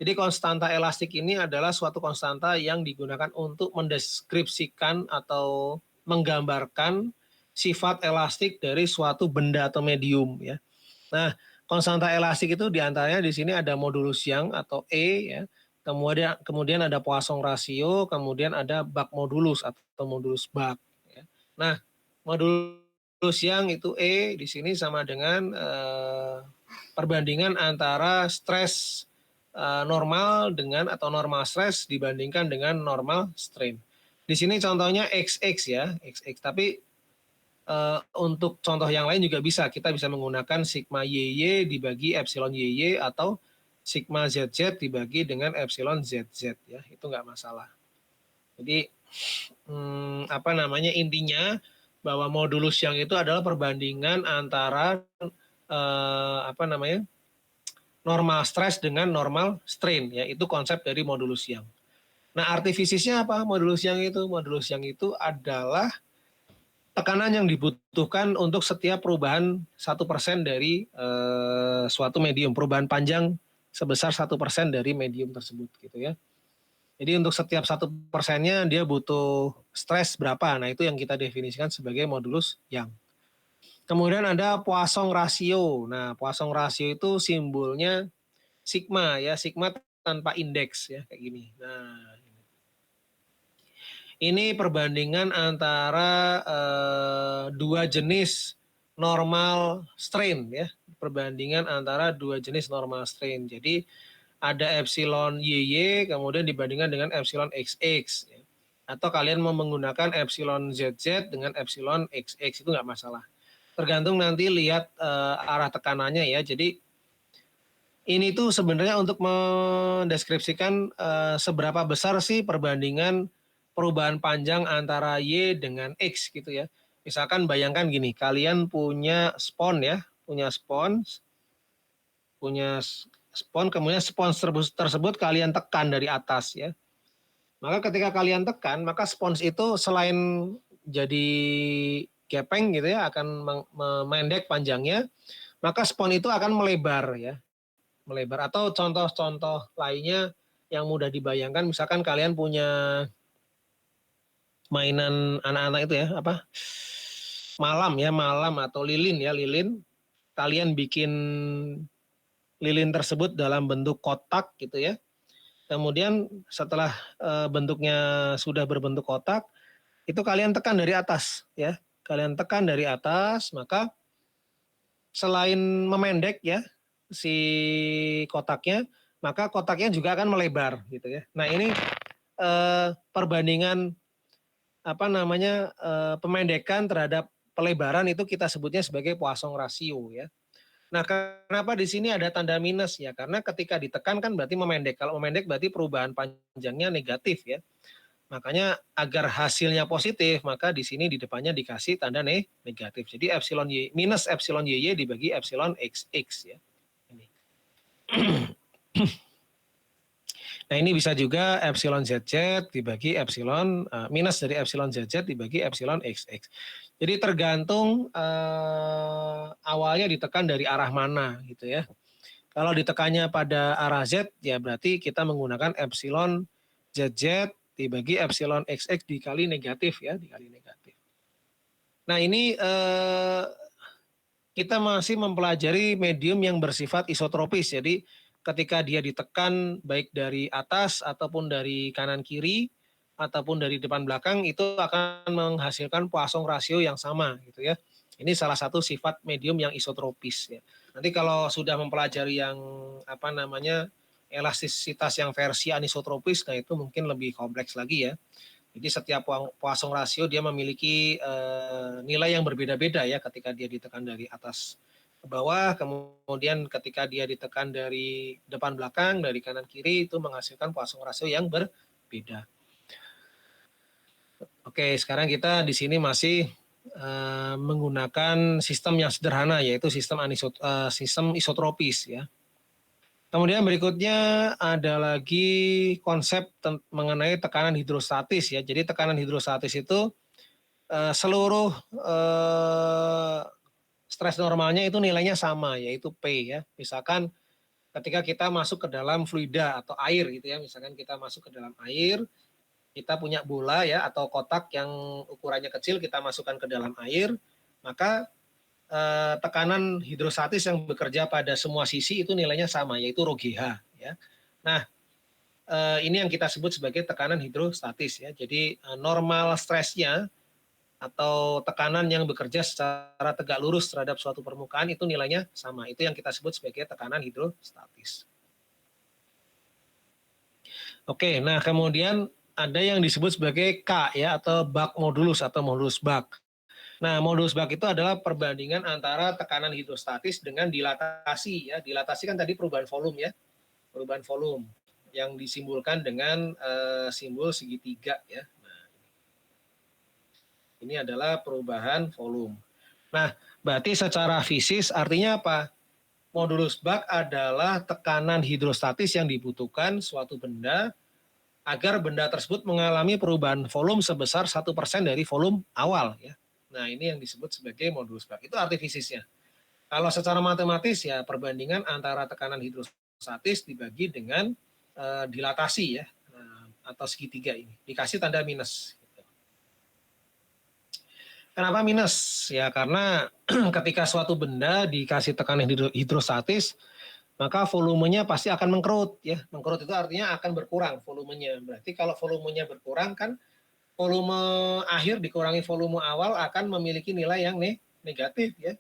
Jadi konstanta elastik ini adalah suatu konstanta yang digunakan untuk mendeskripsikan atau menggambarkan sifat elastik dari suatu benda atau medium ya. Nah, konstanta elastik itu diantaranya di sini ada modulus Young atau E ya. Kemudian ada Poisson ratio, kemudian ada Bak modulus atau modulus Bak. Ya. Nah, modulus Young itu E di sini sama dengan perbandingan antara stres normal dengan atau normal stres dibandingkan dengan normal strain. Di sini contohnya XX ya, XX. Tapi untuk contoh yang lain juga bisa. Kita bisa menggunakan sigma YY dibagi epsilon YY atau sigma ZZ dibagi dengan epsilon ZZ ya. Itu nggak masalah. Jadi intinya bahwa modulus yang itu adalah perbandingan antara normal stres dengan normal strain ya, itu konsep dari modulus Young. Nah, artifisisnya apa modulus Young itu? Modulus Young itu adalah tekanan yang dibutuhkan untuk setiap perubahan 1% dari suatu medium, perubahan panjang sebesar 1% dari medium tersebut gitu ya. Jadi untuk setiap 1%-nya dia butuh stres berapa? Nah, itu yang kita definisikan sebagai modulus Young. Kemudian ada Poisson ratio. Nah, Poisson ratio itu simbolnya sigma ya, sigma tanpa indeks ya kayak gini. Nah, ini perbandingan antara dua jenis normal strain ya, perbandingan antara dua jenis normal strain. Jadi ada epsilon YY kemudian dibandingkan dengan epsilon XX ya. Atau kalian mau menggunakan epsilon ZZ dengan epsilon XX itu nggak masalah. Tergantung nanti lihat arah tekanannya ya. Jadi ini tuh sebenarnya untuk mendeskripsikan seberapa besar sih perbandingan perubahan panjang antara Y dengan X gitu ya. Misalkan bayangkan gini, kalian punya spons ya, punya spons, kemudian spons tersebut kalian tekan dari atas ya. Maka ketika kalian tekan, maka spons itu selain jadi gepeng gitu ya, akan memendek panjangnya, maka spons itu akan melebar ya. Melebar. Atau contoh-contoh lainnya yang mudah dibayangkan, misalkan kalian punya mainan anak-anak itu ya, malam ya, malam atau lilin ya, lilin. Kalian bikin lilin tersebut dalam bentuk kotak gitu ya. Kemudian setelah bentuknya sudah berbentuk kotak, itu kalian tekan dari atas ya. Kalian tekan dari atas, maka selain memendek ya si kotaknya, maka kotaknya juga akan melebar gitu ya. Nah, ini perbandingan apa namanya pemendekan terhadap pelebaran itu kita sebutnya sebagai Poisson ratio ya. Nah, kenapa di sini ada tanda minus ya? Karena ketika ditekan kan berarti memendek. Kalau memendek berarti perubahan panjangnya negatif ya. Makanya agar hasilnya positif, maka di sini di depannya dikasih tanda negatif. Jadi epsilon y minus epsilon y dibagi epsilon xx ya. Ini. Nah, ini bisa juga epsilon zz dibagi epsilon minus dari epsilon zz dibagi epsilon xx. Jadi tergantung awalnya ditekan dari arah mana gitu ya. Kalau ditekannya pada arah z ya berarti kita menggunakan epsilon zz dibagi epsilon xx dikali negatif ya, dikali negatif. Nah, ini kita masih mempelajari medium yang bersifat isotropis. Jadi ketika dia ditekan baik dari atas ataupun dari kanan kiri ataupun dari depan belakang itu akan menghasilkan Poisson ratio yang sama gitu ya. Ini salah satu sifat medium yang isotropis ya. Nanti kalau sudah mempelajari yang apa namanya elastisitas yang versi anisotropis, nah itu mungkin lebih kompleks lagi ya. Jadi setiap Poisson ratio dia memiliki nilai yang berbeda-beda ya ketika dia ditekan dari atas ke bawah, kemudian ketika dia ditekan dari depan belakang, dari kanan kiri itu menghasilkan Poisson ratio yang berbeda. Oke, sekarang kita di sini masih menggunakan sistem yang sederhana yaitu sistem isotropis ya. Kemudian berikutnya ada lagi konsep mengenai tekanan hidrostatis ya. Jadi tekanan hidrostatis itu seluruh stres normalnya itu nilainya sama yaitu P ya. Misalkan ketika kita masuk ke dalam fluida atau air gitu ya. Misalkan kita masuk ke dalam air, kita punya bola ya atau kotak yang ukurannya kecil kita masukkan ke dalam air, maka tekanan hidrostatis yang bekerja pada semua sisi itu nilainya sama yaitu rho GH ya. Nah, ini yang kita sebut sebagai tekanan hidrostatis ya. Jadi normal stresnya atau tekanan yang bekerja secara tegak lurus terhadap suatu permukaan itu nilainya sama. Itu yang kita sebut sebagai tekanan hidrostatis. Oke, nah kemudian ada yang disebut sebagai K ya atau Bak modulus atau modulus Bak. Nah, modulus Bak itu adalah perbandingan antara tekanan hidrostatis dengan dilatasi ya. Dilatasi kan tadi perubahan volume ya. Perubahan volume yang disimbolkan dengan simbol segitiga ya. Nah, ini adalah perubahan volume. Nah, berarti secara fisis artinya apa? Modulus Bak adalah tekanan hidrostatis yang dibutuhkan suatu benda agar benda tersebut mengalami perubahan volume sebesar 1% dari volume awal ya. Nah, ini yang disebut sebagai modulus Bak. Itu arti fisisnya. Kalau secara matematis ya perbandingan antara tekanan hidrostatis dibagi dengan dilatasi ya atau segitiga ini. Dikasih tanda minus. Kenapa minus? Ya karena ketika suatu benda dikasih tekanan hidrostatis, maka volumenya pasti akan mengkerut ya. Mengkerut itu artinya akan berkurang volumenya. Berarti kalau volumenya berkurang kan volume akhir dikurangi volume awal akan memiliki nilai yang negatif ya.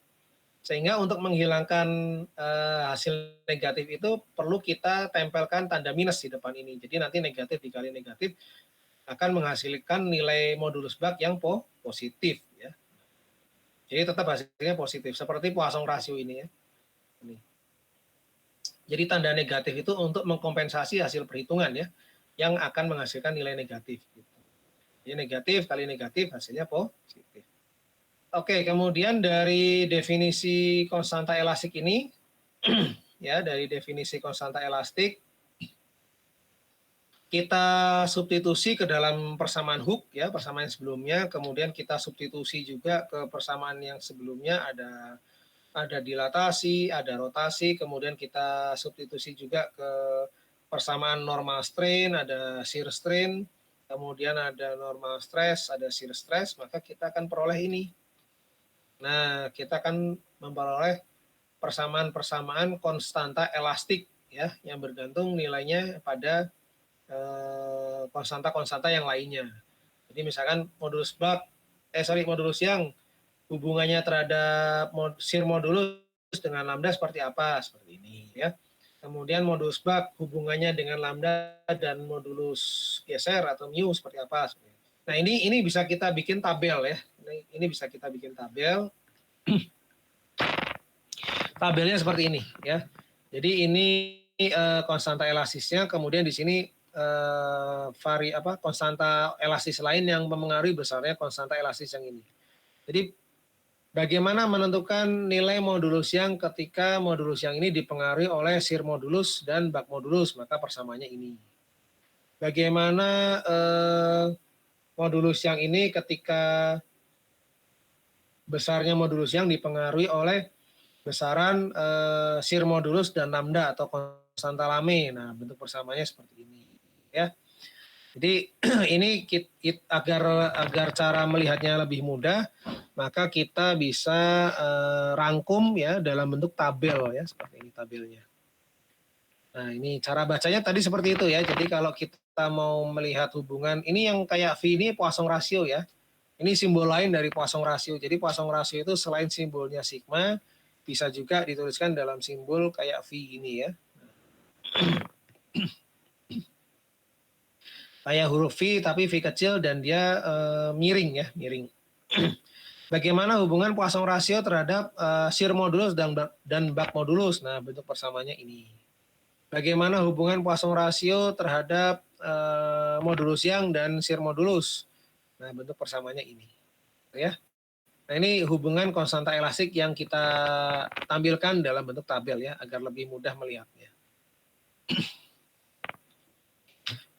Sehingga untuk menghilangkan hasil negatif itu perlu kita tempelkan tanda minus di depan ini. Jadi nanti negatif dikali negatif akan menghasilkan nilai modulus Bak yang positif ya. Jadi tetap hasilnya positif seperti Poisson ratio ini ya. Ini. Jadi tanda negatif itu untuk mengkompensasi hasil perhitungan ya yang akan menghasilkan nilai negatif. Jadi negatif kali negatif hasilnya positif. Oke, kemudian dari definisi konstanta elastik ini, ya dari definisi konstanta elastik, kita substitusi ke dalam persamaan Hooke ya, persamaan yang sebelumnya, kemudian kita substitusi juga ke persamaan yang sebelumnya ada dilatasi, ada rotasi, kemudian kita substitusi juga ke persamaan normal strain, ada shear strain, kemudian ada normal stress, ada shear stress, maka kita akan peroleh ini. Nah, kita akan memperoleh persamaan-persamaan konstanta elastik ya yang bergantung nilainya pada konstanta-konstanta yang lainnya. Jadi misalkan modulus yang hubungannya terhadap shear modulus dengan lambda seperti apa? Seperti ini ya. Kemudian modulus Bak hubungannya dengan lambda dan modulus geser atau mu seperti apa? Nah, ini bisa kita bikin tabel ya. Ini bisa kita bikin tabel. Tabelnya seperti ini ya. Jadi ini konstanta elastisnya, kemudian di sini konstanta elastis lain yang mempengaruhi besarnya konstanta elastis yang ini. Jadi bagaimana menentukan nilai modulus yang ketika modulus yang ini dipengaruhi oleh shear modulus dan Bak modulus, maka persamaannya ini. Bagaimana modulus yang ini ketika besarnya modulus yang dipengaruhi oleh besaran shear modulus dan lambda atau konstanta Lame. Nah, bentuk persamaannya seperti ini ya. Jadi ini agar cara melihatnya lebih mudah, maka kita bisa rangkum ya dalam bentuk tabel ya, seperti ini tabelnya. Nah, ini cara bacanya tadi seperti itu ya. Jadi kalau kita mau melihat hubungan, ini yang kayak V ini Poisson ratio ya. Ini simbol lain dari Poisson ratio. Jadi Poisson ratio itu selain simbolnya sigma, bisa juga dituliskan dalam simbol kayak V ini ya. Kayak huruf V tapi V kecil dan dia miring ya, miring. Bagaimana hubungan Poisson ratio terhadap shear modulus dan Bak modulus? Nah, bentuk persamaannya ini. Bagaimana hubungan Poisson ratio terhadap modulus yang dan shear modulus? Nah, bentuk persamaannya ini. Ya. Nah, ini hubungan konstanta elastik yang kita tampilkan dalam bentuk tabel ya, agar lebih mudah melihatnya.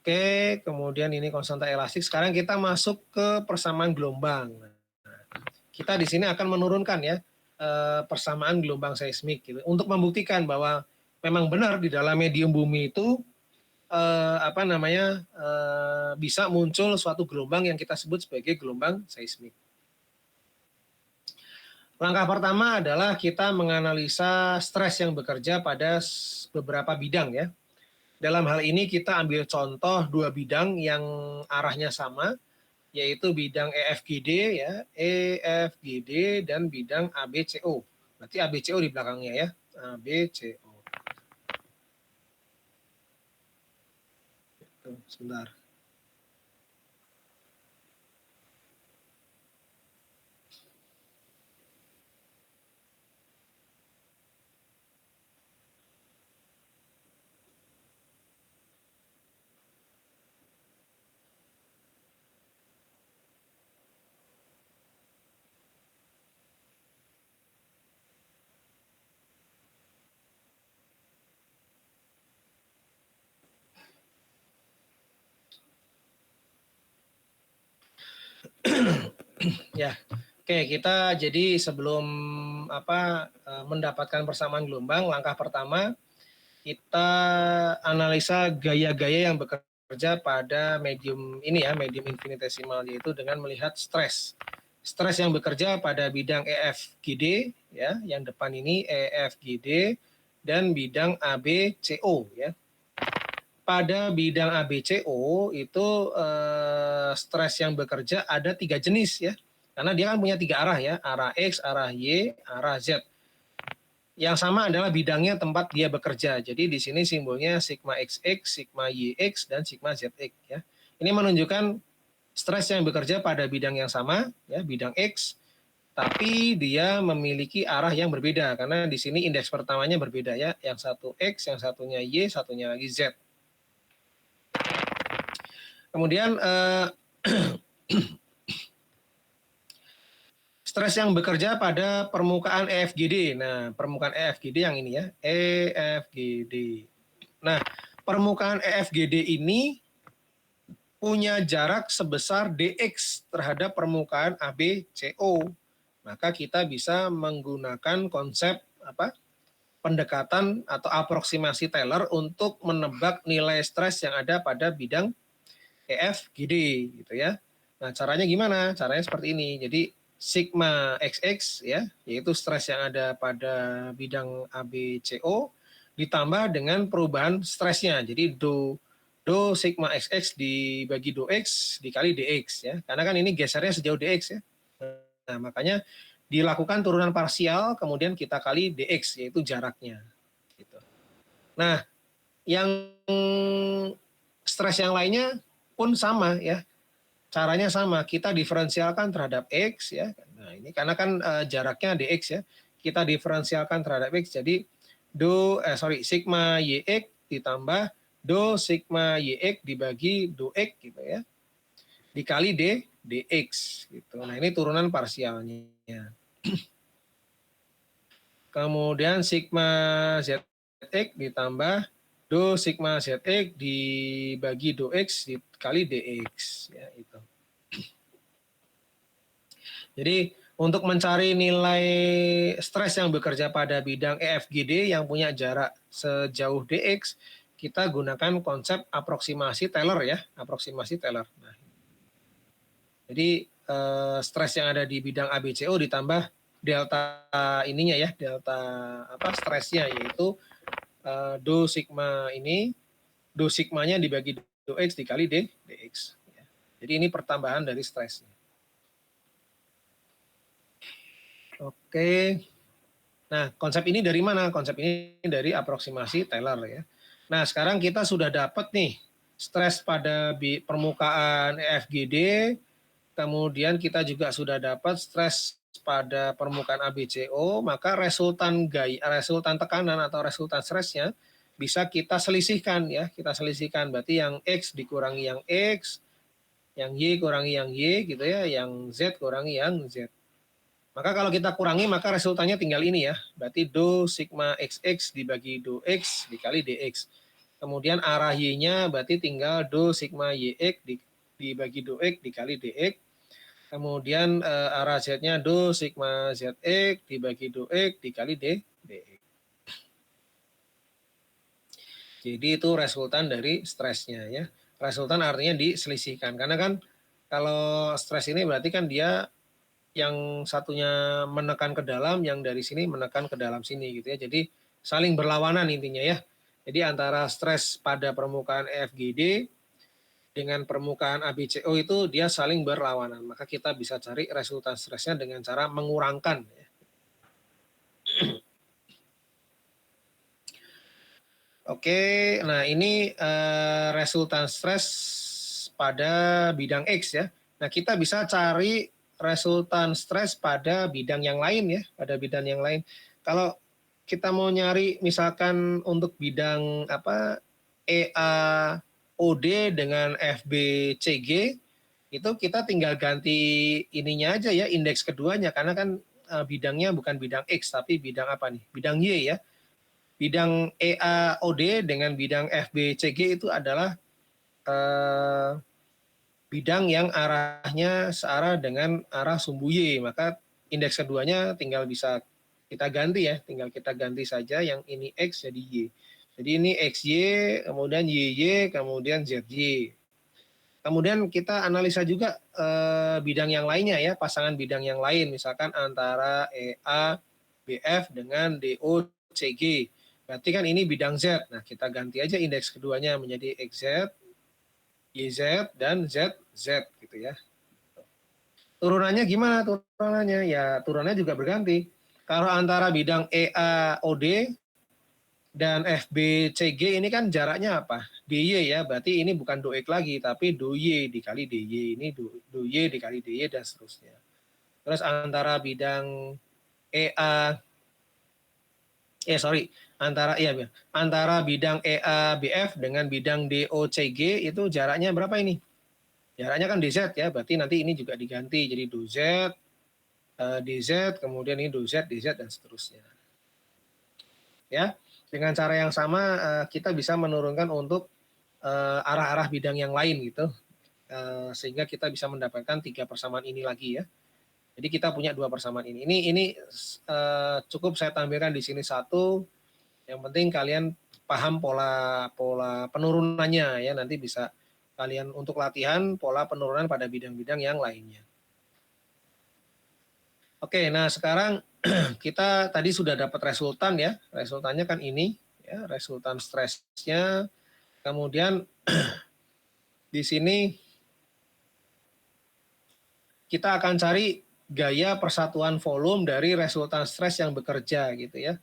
Oke, kemudian ini konstanta elastik. Sekarang kita masuk ke persamaan gelombang. Nah, kita di sini akan menurunkan ya persamaan gelombang seismik gitu, untuk membuktikan bahwa memang benar di dalam medium bumi itu bisa muncul suatu gelombang yang kita sebut sebagai gelombang seismik. Langkah pertama adalah kita menganalisa stres yang bekerja pada beberapa bidang ya. Dalam hal ini kita ambil contoh dua bidang yang arahnya sama, yaitu bidang EFGD ya, EFGD dan bidang ABCO. Berarti ABCO di belakangnya ya, ABCO. Sebentar. Ya, oke, kita jadi sebelum mendapatkan persamaan gelombang, langkah pertama kita analisa gaya-gaya yang bekerja pada medium ini ya, medium infinitesimal, yaitu dengan melihat stres. Stres yang bekerja pada bidang EFGD ya, yang depan ini EFGD dan bidang ABCO ya. Pada bidang ABCO itu stres yang bekerja ada 3 jenis ya. Karena dia kan punya 3 arah ya, arah X, arah Y, arah Z. Yang sama adalah bidangnya tempat dia bekerja. Jadi di sini simbolnya sigma XX, sigma YX, dan sigma ZX ya. Ini menunjukkan stres yang bekerja pada bidang yang sama ya, bidang X, tapi dia memiliki arah yang berbeda karena di sini indeks pertamanya berbeda ya, yang satu X, yang satunya Y, satunya lagi Z. Kemudian stres yang bekerja pada permukaan EFGD. Nah, permukaan EFGD yang ini ya, EFGD. Nah, permukaan EFGD ini punya jarak sebesar dx terhadap permukaan ABCO. Maka kita bisa menggunakan konsep pendekatan atau aproksimasi Taylor untuk menebak nilai stres yang ada pada bidang EFGD gitu ya. Nah, caranya gimana? Caranya seperti ini. Jadi sigma XX ya, yaitu stres yang ada pada bidang ABCO ditambah dengan perubahan stresnya. Jadi do sigma XX dibagi do X dikali DX ya. Karena kan ini gesernya sejauh DX ya. Nah, makanya dilakukan turunan parsial kemudian kita kali DX yaitu jaraknya gitu. Nah, yang stres yang lainnya pun sama ya. Caranya sama, kita diferensialkan terhadap X ya. Nah, ini karena kan jaraknya dx ya. Kita diferensialkan terhadap X jadi sigma YX ditambah do sigma YX dibagi do X gitu ya. Dikali dx gitu. Nah, ini turunan parsialnya. Kemudian sigma ZX ditambah do sigma ZX dibagi do X dikali dx ya itu. Jadi untuk mencari nilai stres yang bekerja pada bidang EFGD yang punya jarak sejauh dx, kita gunakan konsep aproksimasi Taylor ya, aproksimasi Taylor. Nah, jadi stres yang ada di bidang ABCO ditambah delta ininya ya, delta stresnya yaitu do sigma ini, do sigmanya dibagi do X dikali dx. Jadi ini pertambahan dari stresnya. Oke. Nah, konsep ini dari mana? Konsep ini dari aproksimasi Taylor ya. Nah, sekarang kita sudah dapat nih stres pada permukaan EFGD, kemudian kita juga sudah dapat stres pada permukaan ABCO, maka resultan tekanan atau resultan stresnya bisa kita selisihkan ya, kita selisihkan. Berarti yang X dikurangi yang X, yang Y kurangi yang Y gitu ya, yang Z kurangi yang Z. Maka kalau kita kurangi maka resultannya tinggal ini ya. Berarti do sigma XX dibagi do X dikali DX. Kemudian arah Y-nya berarti tinggal do sigma YX dibagi do X dikali DX. Kemudian arah Z-nya do sigma ZX dibagi do X dikali DX. Jadi itu resultan dari stresnya ya. Resultan artinya diselisihkan. Karena kan kalau stres ini berarti kan dia yang satunya menekan ke dalam, yang dari sini menekan ke dalam sini gitu ya. Jadi saling berlawanan intinya ya. Jadi antara stres pada permukaan EFGD dengan permukaan ABCO itu dia saling berlawanan. Maka kita bisa cari resultan stresnya dengan cara mengurangkan. Oke, nah ini resultan stres pada bidang X ya. Nah kita bisa cari resultan stres pada bidang yang lain ya, pada bidang yang lain. Kalau kita mau nyari misalkan untuk bidang EAOD dengan FBCG itu kita tinggal ganti ininya aja ya, indeks keduanya karena kan bidangnya bukan bidang X tapi bidang apa nih? Bidang Y ya. Bidang EAOD dengan bidang FBCG itu adalah bidang yang arahnya searah dengan arah sumbu Y, maka indeks keduanya tinggal bisa kita ganti ya, tinggal kita ganti saja yang ini X jadi Y. Jadi ini XY, kemudian YY, kemudian ZY. Kemudian kita analisa juga bidang yang lainnya ya, pasangan bidang yang lain, misalkan antara EA, BF dengan DOCG. Berarti kan ini bidang Z. Nah, kita ganti aja indeks keduanya menjadi XZ, YZ, dan ZZ gitu ya. Turunannya gimana turunannya? Ya turunannya juga berganti. Kalau antara bidang EAOD dan FBCG ini kan jaraknya apa? DY ya, berarti ini bukan DOX lagi, tapi DOY dikali DY. Ini DOY dikali DY dan seterusnya. Terus antara bidang antara bidang EABF dengan bidang DOCG itu jaraknya berapa ini? Jaraknya kan DZ ya, berarti nanti ini juga diganti jadi DZ, DZ, kemudian ini DZ, DZ dan seterusnya. Ya, dengan cara yang sama kita bisa menurunkan untuk arah-arah bidang yang lain gitu, sehingga kita bisa mendapatkan 3 persamaan ini lagi ya. Jadi kita punya 2 persamaan ini. Ini cukup saya tampilkan di sini satu. Yang penting kalian paham pola penurunannya ya, nanti bisa kalian untuk latihan pola penurunan pada bidang-bidang yang lainnya. Oke, nah sekarang kita tadi sudah dapat resultan ya. Resultannya kan ini ya, resultan stresnya. Kemudian di sini kita akan cari gaya persatuan volume dari resultan stres yang bekerja gitu ya.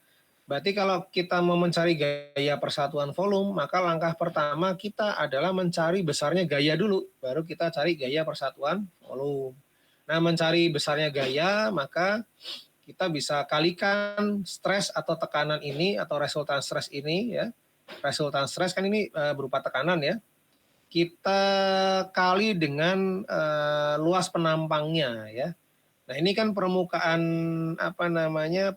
Berarti kalau kita mau mencari gaya persatuan volume, maka langkah pertama kita adalah mencari besarnya gaya dulu, baru kita cari gaya persatuan volume. Nah, mencari besarnya gaya, maka kita bisa kalikan stres atau tekanan ini atau resultan stres ini ya. Resultan stres kan ini berupa tekanan ya. Kita kali dengan luas penampangnya ya. Nah, ini kan permukaan apa namanya?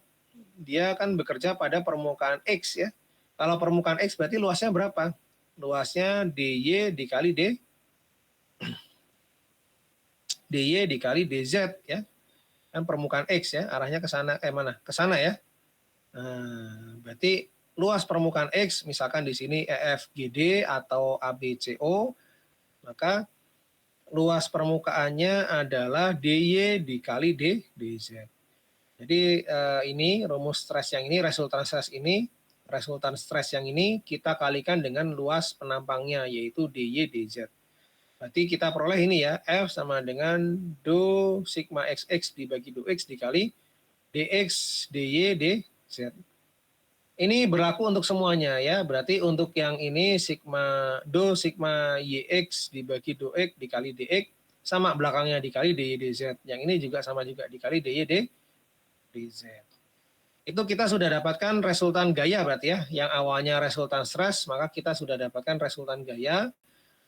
Dia kan bekerja pada permukaan X ya. Kalau permukaan X berarti luasnya berapa? Luasnya DY dikali DY dikali DZ ya. Kan permukaan X ya, arahnya ke sana mana? Ke sana ya. Nah, berarti luas permukaan X misalkan di sini EFGD atau ABCO, maka luas permukaannya adalah DY dikali DZ. Jadi ini rumus stres yang ini, resultan stres yang ini kita kalikan dengan luas penampangnya yaitu DY DZ. Berarti kita peroleh ini ya, F sama dengan do sigma XX dibagi do X dikali DX DY DZ. Ini berlaku untuk semuanya ya, berarti untuk yang ini do sigma YX dibagi do X dikali DX sama belakangnya dikali DY DZ. Yang ini juga sama juga dikali DY DZ. Itu kita sudah dapatkan resultan gaya berarti ya, yang awalnya resultan stres, maka kita sudah dapatkan resultan gaya.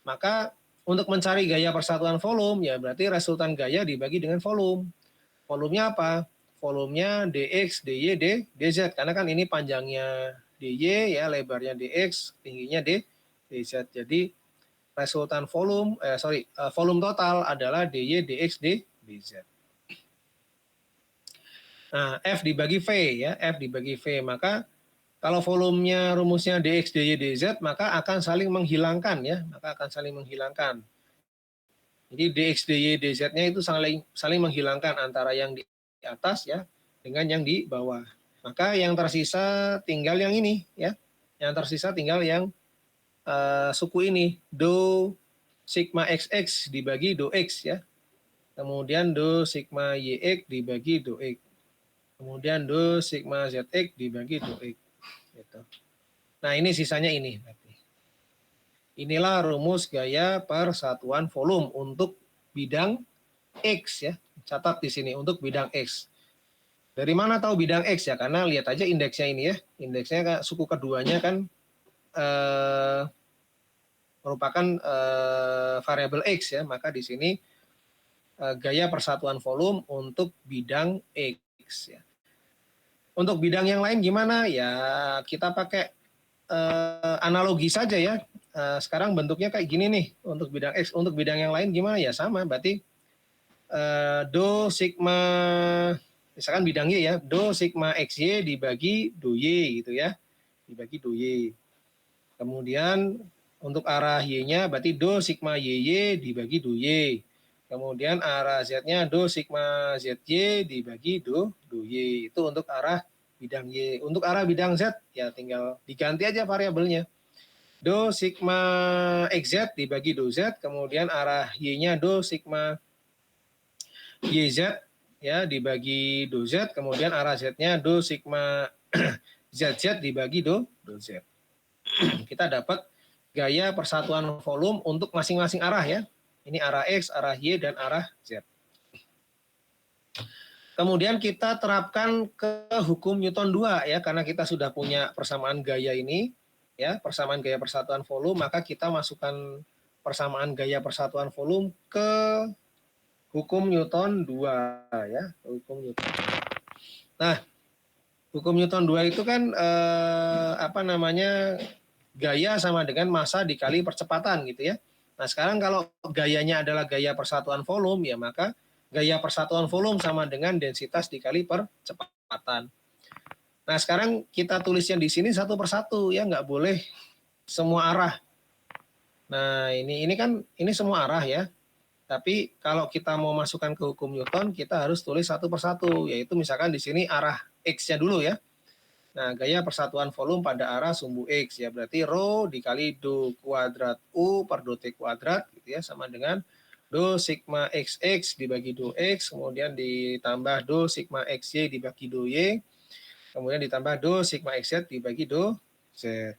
Maka untuk mencari gaya persatuan volume, ya berarti resultan gaya dibagi dengan volume. Volumenya apa? Volumenya dx, dy, dz. Karena kan ini panjangnya dy, ya lebarnya dx, tingginya dz. Jadi resultan volume, volume total adalah dy, dx, dz. Nah, F dibagi V ya, F dibagi V. Maka kalau volumenya rumusnya dx, dy, dz, maka akan saling menghilangkan ya, maka akan saling menghilangkan. Jadi dx, dy, dz-nya itu saling menghilangkan antara yang di atas ya dengan yang di bawah. Maka yang tersisa tinggal yang ini ya, yang tersisa tinggal yang suku ini, do sigma xx dibagi do x ya, kemudian do sigma yx dibagi do x. Kemudian do sigma zx dibagi do x. Gitu. Nah ini sisanya ini. Inilah rumus gaya persatuan volume untuk bidang X ya. Catat di sini untuk bidang X. Dari mana tahu bidang X ya? Karena lihat aja indeksnya ini ya. Indeksnya suku keduanya kan merupakan variabel X ya. Maka di sini gaya persatuan volume untuk bidang X ya. Untuk bidang yang lain gimana? Ya kita pakai analogi saja ya. Sekarang bentuknya kayak gini nih untuk bidang X. Untuk bidang yang lain gimana ya? Sama berarti do sigma, misalkan bidang Y ya, do sigma XY dibagi do Y gitu ya. Dibagi do Y. Kemudian untuk arah Y-nya berarti do sigma YY dibagi do Y. Kemudian arah Z-nya do sigma ZY dibagi do Y. Itu untuk arah bidang Y. Untuk arah bidang Z ya tinggal diganti aja variabelnya. Do sigma XZ dibagi do Z, kemudian arah Y-nya do sigma YZ ya dibagi do Z, kemudian arah Z-nya do sigma ZZ dibagi do Z. Kita dapat gaya persatuan volume untuk masing-masing arah ya. Ini arah X, arah Y, dan arah Z. Kemudian kita terapkan ke hukum Newton 2 ya, karena kita sudah punya persamaan gaya ini ya, persamaan gaya persatuan volume, maka kita masukkan persamaan gaya persatuan volume ke hukum Newton 2 ya, hukum Newton. Nah, hukum Newton 2 itu kan gaya sama dengan massa dikali percepatan gitu ya. Nah, sekarang kalau gayanya adalah gaya persatuan volume ya, maka gaya persatuan volume sama dengan densitas dikali percepatan. Nah, sekarang kita tulisnya di sini satu persatu ya, nggak boleh semua arah. Nah, ini kan ini semua arah ya. Tapi kalau kita mau masukkan ke hukum Newton, kita harus tulis satu persatu, yaitu misalkan di sini arah X-nya dulu ya. Nah, gaya persatuan volume pada arah sumbu X ya, berarti rho dikali do kuadrat U per do T kuadrat gitu ya, sama dengan do sigma XX dibagi do X, kemudian ditambah do sigma XY dibagi do Y, kemudian ditambah do sigma XZ dibagi do Z.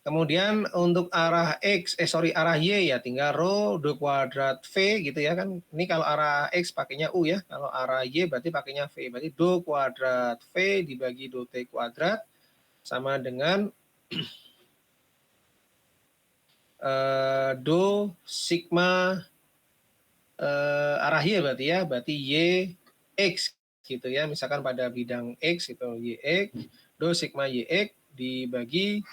Kemudian untuk arah arah Y ya tinggal rho do kuadrat V gitu ya kan. Ini kalau arah X pakainya U ya. Kalau arah Y berarti pakainya V. Berarti do kuadrat V dibagi do T kuadrat sama dengan do sigma arah Y berarti ya. Berarti Y X gitu ya. Misalkan pada bidang X itu Y X, do sigma Y X dibagi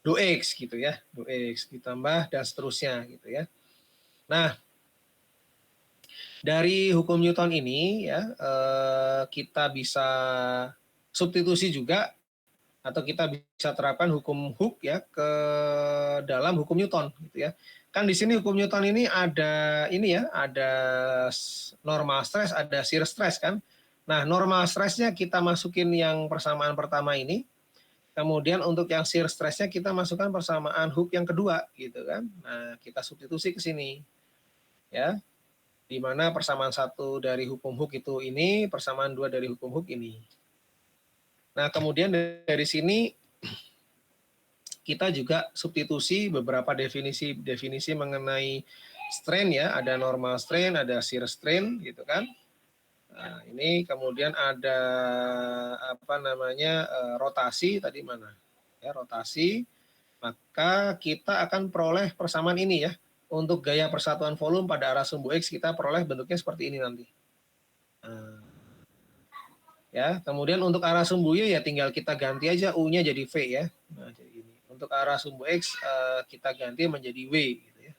do X gitu ya, do X ditambah dan seterusnya gitu ya. Nah, dari hukum Newton ini ya kita bisa substitusi juga atau kita bisa terapkan hukum Hooke ya ke dalam hukum Newton gitu ya. Kan di sini hukum Newton ini ada ada normal stress, ada shear stress kan. Nah, normal stressnya kita masukin yang persamaan pertama ini. Kemudian untuk yang shear stress-nya kita masukkan persamaan Hooke yang kedua gitu kan. Nah, kita substitusi ke sini. Ya. Di mana persamaan 1 dari hukum Hooke itu ini, persamaan 2 dari hukum Hooke ini. Nah, kemudian dari sini kita juga substitusi beberapa definisi mengenai strain ya, ada normal strain, ada shear strain gitu kan. Nah, ini kemudian ada rotasi tadi mana? Ya, rotasi. Maka kita akan peroleh persamaan ini ya. Untuk gaya persatuan volume pada arah sumbu X kita peroleh bentuknya seperti ini nanti. Nah, ya, kemudian untuk arah sumbu Y ya tinggal kita ganti aja U-nya jadi V ya. Nah, jadi ini. Untuk arah sumbu X kita ganti menjadi W gitu ya.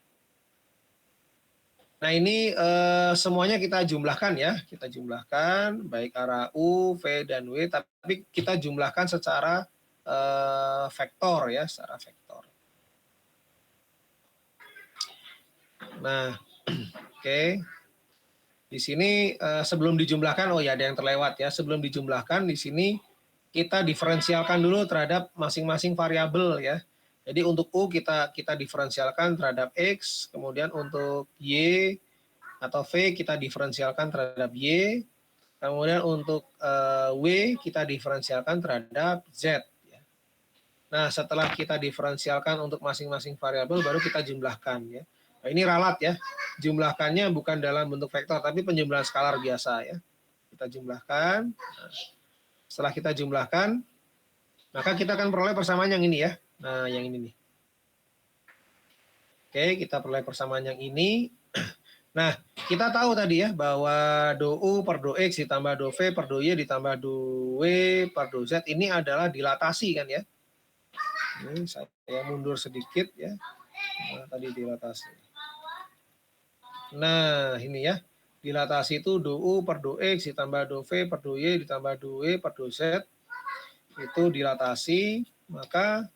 Nah, ini semuanya kita jumlahkan ya. Kita jumlahkan baik arah U, V, dan W, tapi kita jumlahkan secara vektor ya, secara vektor. Nah, oke. Di sini sebelum dijumlahkan, oh ya ada yang terlewat ya. Sebelum dijumlahkan di sini kita diferensialkan dulu terhadap masing-masing variabel ya. Jadi untuk U kita diferensialkan terhadap X, kemudian untuk Y atau V kita diferensialkan terhadap Y, kemudian untuk W kita diferensialkan terhadap Z. Nah, setelah kita diferensialkan untuk masing-masing variabel, baru kita jumlahkan ya. Nah, ini ralat ya, jumlahkannya bukan dalam bentuk vektor, tapi penjumlahan skalar biasa ya. Kita jumlahkan, nah, setelah kita jumlahkan, maka kita akan peroleh persamaan yang ini ya. Nah, yang ini nih. Oke, kita peroleh persamaan yang ini. Nah, kita tahu tadi ya, bahwa do U per do X ditambah do V per do Y ditambah do W per do Z ini adalah dilatasi kan ya. Ini saya mundur sedikit ya. Nah, tadi dilatasi. Nah, ini ya. Dilatasi itu do U per do X ditambah do V per do Y ditambah do W per do Z. Itu dilatasi, maka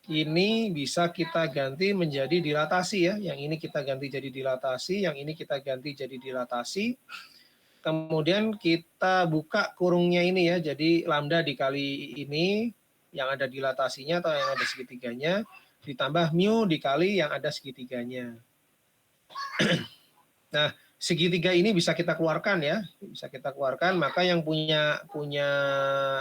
ini bisa kita ganti menjadi dilatasi ya. Yang ini kita ganti jadi dilatasi, yang ini kita ganti jadi dilatasi. Kemudian kita buka kurungnya ini ya. Jadi lambda dikali ini yang ada dilatasinya atau yang ada segitiganya ditambah mu dikali yang ada segitiganya. Nah, segitiga ini bisa kita keluarkan ya. Bisa kita keluarkan, maka yang punya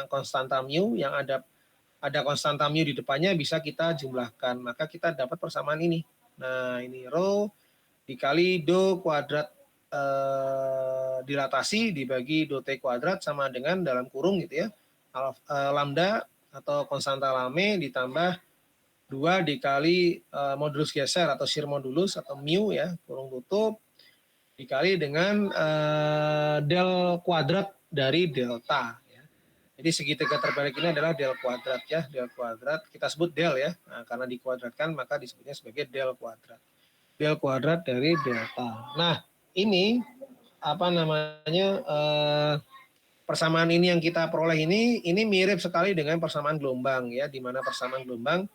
konstanta mu yang ada konstanta mu di depannya bisa kita jumlahkan. Maka kita dapat persamaan ini. Nah, ini rho dikali do kuadrat dilatasi dibagi do T kuadrat sama dengan dalam kurung gitu ya. Lambda atau konstanta Lame ditambah 2 dikali modulus geser atau shear modulus atau mu ya, kurung tutup, dikali dengan del kuadrat dari delta. Jadi segitiga terbalik ini adalah del kuadrat ya, del kuadrat kita sebut del ya. Nah, karena dikuadratkan maka disebutnya sebagai del kuadrat. Del kuadrat dari delta. Nah, ini persamaan ini yang kita peroleh ini mirip sekali dengan persamaan gelombang ya, di mana persamaan gelombang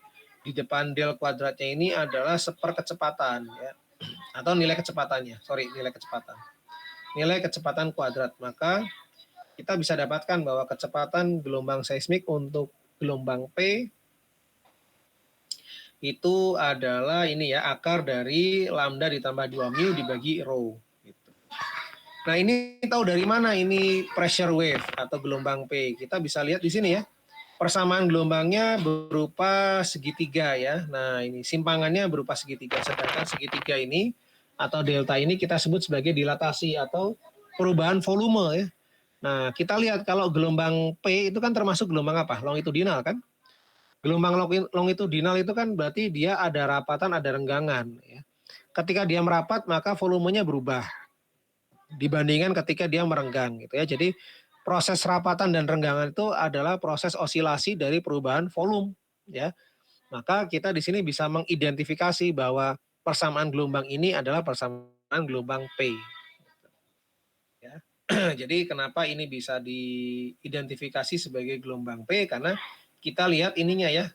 di depan del kuadratnya ini adalah seperkecepatan ya, atau nilai kecepatannya, nilai kecepatan kuadrat. Maka kita bisa dapatkan bahwa kecepatan gelombang seismik untuk gelombang P itu adalah ini ya, akar dari lambda ditambah 2 mu dibagi rho. Gitu. Nah ini tahu dari mana ini pressure wave atau gelombang P? Kita bisa lihat di sini ya. Persamaan gelombangnya berupa segitiga ya. Nah ini simpangannya berupa segitiga. Sedangkan segitiga ini atau delta ini kita sebut sebagai dilatasi atau perubahan volume ya. Nah kita lihat kalau gelombang P itu kan termasuk gelombang apa? Longitudinal kan? Gelombang longitudinal itu kan berarti dia ada rapatan, ada renggangan. Ya. Ketika dia merapat maka volumenya berubah dibandingkan ketika dia merenggang gitu ya. Jadi proses rapatan dan renggangan itu adalah proses osilasi dari perubahan volume ya. Maka kita di sini bisa mengidentifikasi bahwa persamaan gelombang ini adalah persamaan gelombang P. Ya. Jadi kenapa ini bisa diidentifikasi sebagai gelombang P? Karena kita lihat ininya ya,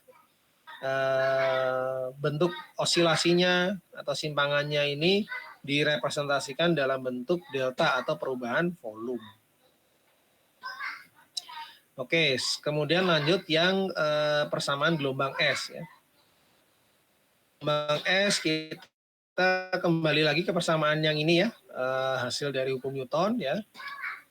bentuk osilasinya atau simpangannya ini direpresentasikan dalam bentuk delta atau perubahan volume. Oke, kemudian lanjut yang persamaan gelombang S ya. Gelombang S kita kembali lagi ke persamaan yang ini ya, hasil dari hukum Newton ya.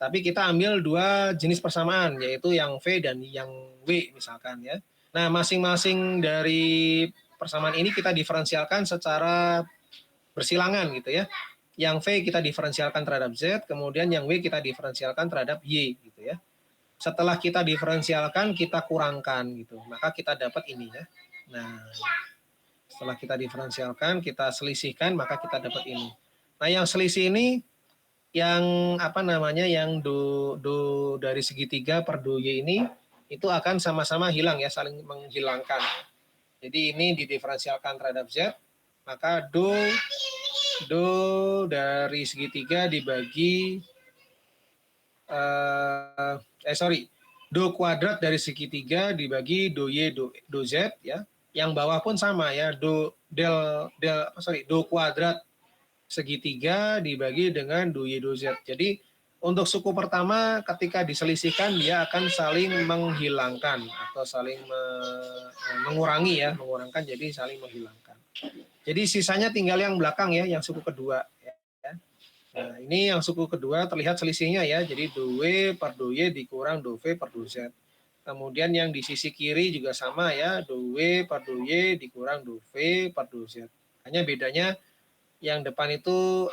Tapi kita ambil dua jenis persamaan, yaitu yang V dan yang W misalkan ya. Nah, masing-masing dari persamaan ini kita diferensialkan secara bersilangan gitu ya. Yang V kita diferensialkan terhadap Z, kemudian yang W kita diferensialkan terhadap Y gitu ya. Setelah kita diferensialkan, kita kurangkan gitu. Maka kita dapat ini ya. Nah, setelah kita diferensialkan, kita selisihkan, maka kita dapat ini. Nah, yang selisih ini yang apa namanya, yang do dari segitiga per do Y ini itu akan sama-sama hilang ya, saling menghilangkan. Jadi ini didiferensialkan terhadap Z, maka do dari segitiga dibagi do kuadrat dari segitiga dibagi do Y do Z ya. Yang bawah pun sama ya, do kuadrat segitiga dibagi dengan do Y do Z. Jadi untuk suku pertama ketika diselisihkan dia akan saling menghilangkan atau saling mengurangi ya, mengurangkan jadi saling menghilangkan. Jadi sisanya tinggal yang belakang ya, yang suku kedua ya. Nah, ini yang suku kedua terlihat selisihnya ya. Jadi do W per do Y dikurang do V per do Z. Kemudian yang di sisi kiri juga sama ya, do W per do Y dikurang do V per do Z. Hanya bedanya yang depan itu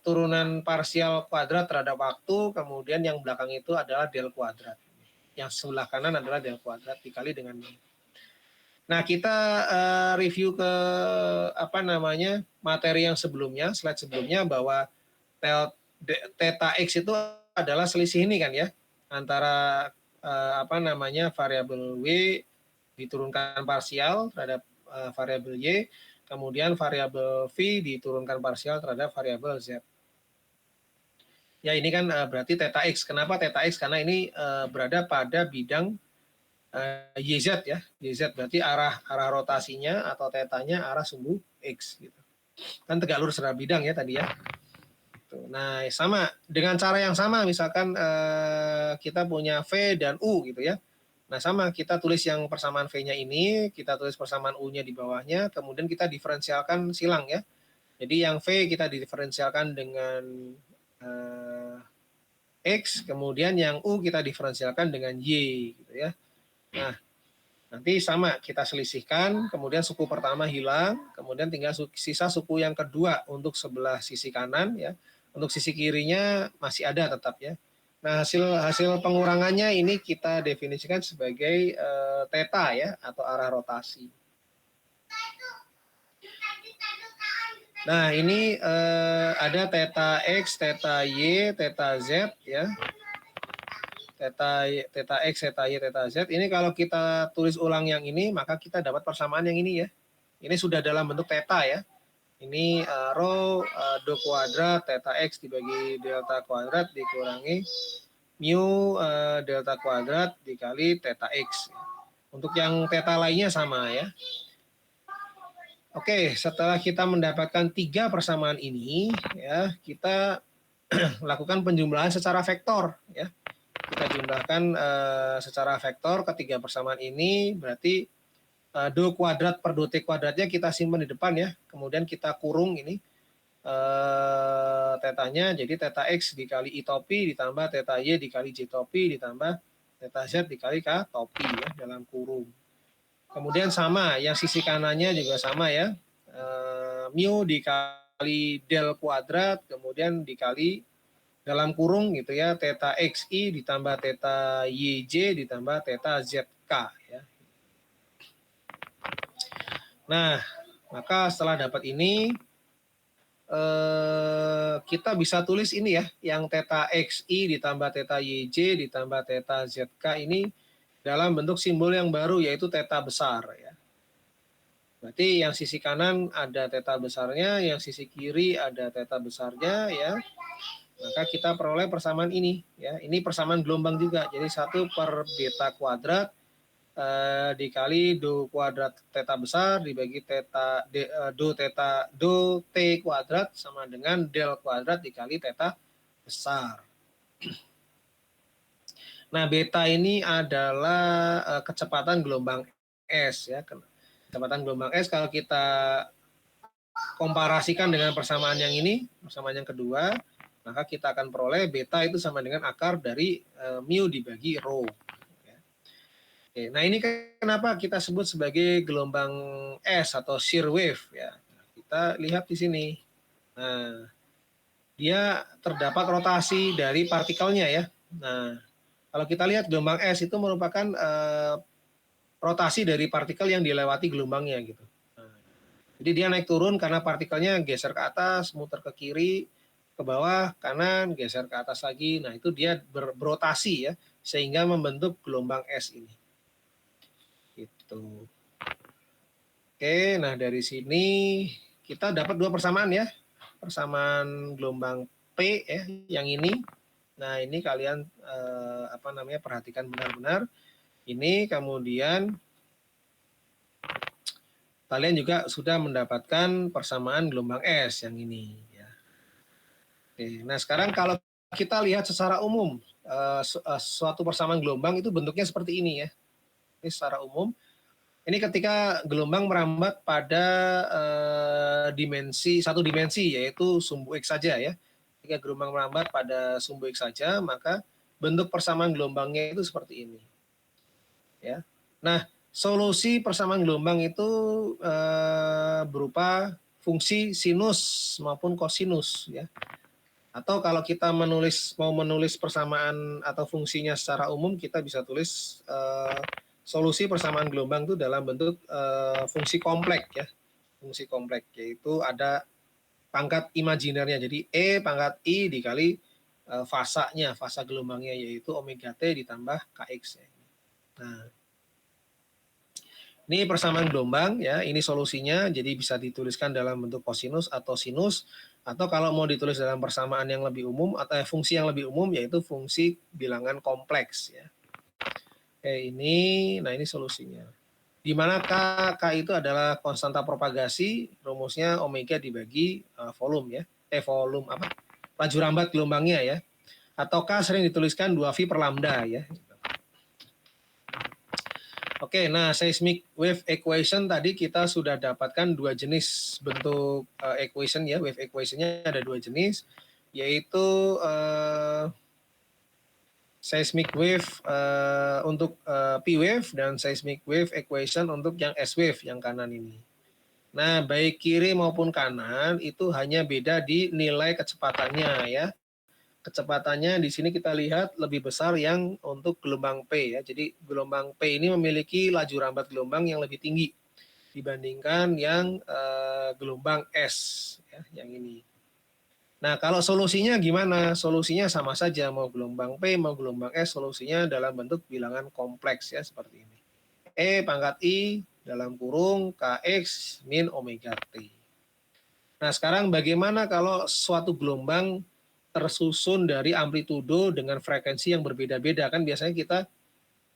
turunan parsial kuadrat terhadap waktu, kemudian yang belakang itu adalah del kuadrat. Yang sebelah kanan adalah del kuadrat dikali dengan ini. Nah, kita review ke materi yang sebelumnya, slide sebelumnya, bahwa theta x itu adalah selisih ini kan ya, antara variabel W diturunkan parsial terhadap variabel Y, kemudian variabel V diturunkan parsial terhadap variabel Z. Ya ini kan berarti theta X. Kenapa theta X? Karena ini berada pada bidang YZ ya. YZ berarti arah rotasinya atau tetanya arah sumbu X gitu. Kan tegak lurus terhadap bidang ya tadi ya. Nah sama, dengan cara yang sama misalkan kita punya V dan U gitu ya. Nah sama, kita tulis yang persamaan V-nya ini, kita tulis persamaan U-nya di bawahnya, kemudian kita diferensialkan silang ya. Jadi yang V kita diferensialkan dengan X, kemudian yang U kita diferensialkan dengan Y gitu ya. Nah nanti sama, kita selisihkan, kemudian suku pertama hilang, kemudian tinggal sisa suku yang kedua untuk sebelah sisi kanan ya. Untuk sisi kirinya masih ada tetap ya. Nah, hasil pengurangannya ini kita definisikan sebagai theta ya, atau arah rotasi. Nah, ini ada theta X, theta Y, theta Z ya. Theta X, theta Y, theta Z. Ini kalau kita tulis ulang yang ini, maka kita dapat persamaan yang ini ya. Ini sudah dalam bentuk theta ya. Ini rho do kuadrat theta X dibagi delta kuadrat dikurangi mu delta kuadrat dikali theta X. Untuk yang theta lainnya sama ya. Oke, setelah kita mendapatkan 3 persamaan ini, ya, kita lakukan penjumlahan secara vektor, ya. Kita jumlahkan secara vektor ketiga persamaan ini, berarti do kuadrat per do t kuadratnya kita simpan di depan ya, kemudian kita kurung ini tetanya, jadi teta x dikali i topi ditambah teta y dikali j topi ditambah teta z dikali k topi ya, dalam kurung. Kemudian sama, yang sisi kanannya juga sama ya, mu dikali del kuadrat, kemudian dikali dalam kurung gitu ya, teta xi ditambah teta yj ditambah teta zk ya. Nah, maka setelah dapat ini, kita bisa tulis ini ya, yang teta xi ditambah teta yj ditambah teta zk ini dalam bentuk simbol yang baru, yaitu teta besar ya. Berarti yang sisi kanan ada teta besarnya, yang sisi kiri ada teta besarnya ya. Maka kita peroleh persamaan ini ya. Ini persamaan gelombang juga. Jadi 1 per beta kuadrat dikali do kuadrat teta besar dibagi teta do t kuadrat sama dengan del kuadrat dikali teta besar. Nah, beta ini adalah kecepatan gelombang S ya. Kecepatan gelombang S kalau kita komparasikan dengan persamaan yang ini, persamaan yang kedua, maka kita akan peroleh beta itu sama dengan akar dari mu dibagi rho. Oke, nah ini kenapa kita sebut sebagai gelombang S atau shear wave ya. Kita lihat di sini. Nah, dia terdapat rotasi dari partikelnya ya. Nah, kalau kita lihat gelombang S itu merupakan rotasi dari partikel yang dilewati gelombangnya gitu. Nah, jadi dia naik turun karena partikelnya geser ke atas, muter ke kiri, ke bawah, kanan, geser ke atas lagi. Nah, itu dia berotasi ya, sehingga membentuk gelombang S ini. Gitu. Oke, nah dari sini kita dapat 2 persamaan ya. Persamaan gelombang P ya, yang ini. Nah, ini kalian perhatikan benar-benar. Ini kemudian kalian juga sudah mendapatkan persamaan gelombang S yang ini ya. Oke, nah sekarang kalau kita lihat secara umum suatu persamaan gelombang itu bentuknya seperti ini ya. Ini secara umum. Ini ketika gelombang merambat pada satu dimensi yaitu sumbu X saja ya. Ketika gelombang merambat pada sumbu X saja, maka bentuk persamaan gelombangnya itu seperti ini. Ya. Nah, solusi persamaan gelombang itu berupa fungsi sinus maupun kosinus ya. Atau kalau kita mau menulis persamaan atau fungsinya secara umum, kita bisa tulis solusi persamaan gelombang itu dalam bentuk fungsi kompleks ya. Fungsi kompleks yaitu ada pangkat imajinernya. Jadi E pangkat I dikali fasanya, fasa gelombangnya yaitu omega T ditambah Kx ya. Nah, ini persamaan gelombang ya, ini solusinya, jadi bisa dituliskan dalam bentuk kosinus atau sinus, atau kalau mau ditulis dalam persamaan yang lebih umum atau fungsi yang lebih umum yaitu fungsi bilangan kompleks ya. Oke, nah ini solusinya. Di mana K itu adalah konstanta propagasi, rumusnya omega dibagi volume ya. Volume apa? Laju rambat gelombangnya ya. Atau K sering dituliskan 2V per lambda ya. Oke, nah seismic wave equation tadi kita sudah dapatkan 2 jenis bentuk equation ya. Wave equationnya ada 2 jenis, yaitu seismic wave untuk P wave dan seismic wave equation untuk yang S wave yang kanan ini. Nah, baik kiri maupun kanan itu hanya beda di nilai kecepatannya ya. Kecepatannya di sini kita lihat lebih besar yang untuk gelombang P ya. Jadi gelombang P ini memiliki laju rambat gelombang yang lebih tinggi dibandingkan yang gelombang S ya, yang ini. Nah, kalau solusinya gimana? Solusinya sama saja, mau gelombang P, mau gelombang S, solusinya dalam bentuk bilangan kompleks ya, seperti ini. E pangkat I dalam kurung Kx min omega T. Nah, sekarang bagaimana kalau suatu gelombang tersusun dari amplitudo dengan frekuensi yang berbeda-beda? Kan biasanya kita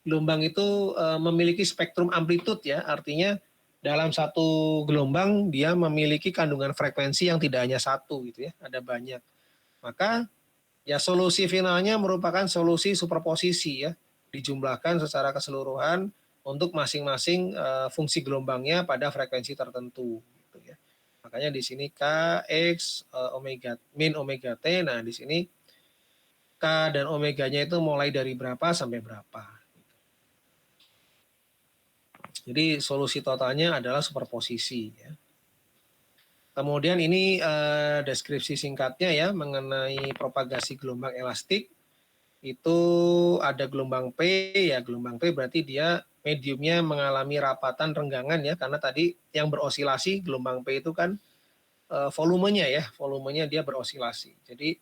gelombang itu memiliki spektrum amplitude ya, artinya dalam satu gelombang dia memiliki kandungan frekuensi yang tidak hanya satu gitu ya, ada banyak. Maka ya solusi finalnya merupakan solusi superposisi ya, dijumlahkan secara keseluruhan untuk masing-masing fungsi gelombangnya pada frekuensi tertentu gitu ya. Makanya di sini K, X, omega min omega T. Nah, di sini K dan omeganya itu mulai dari berapa sampai berapa. Jadi solusi totalnya adalah superposisi ya. Kemudian ini deskripsi singkatnya ya mengenai propagasi gelombang elastik. Itu ada gelombang P ya, gelombang P berarti dia mediumnya mengalami rapatan renggangan ya, karena tadi yang berosilasi gelombang P itu kan volumenya ya, volumenya dia berosilasi. Jadi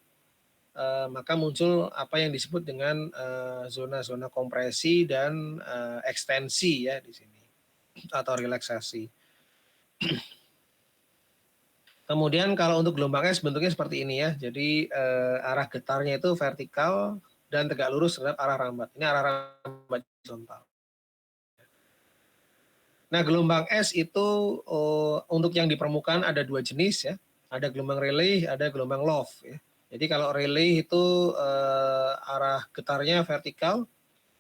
maka muncul apa yang disebut dengan zona-zona kompresi dan ekstensi ya di sini atau relaksasi. Kemudian kalau untuk gelombang S bentuknya seperti ini ya. Jadi arah getarnya itu vertikal dan tegak lurus terhadap arah rambat. Ini arah rambat horizontal. Nah, gelombang S itu untuk yang di permukaan ada dua jenis ya. Ada gelombang relay, ada gelombang loft ya. Jadi kalau relay itu arah getarnya vertikal,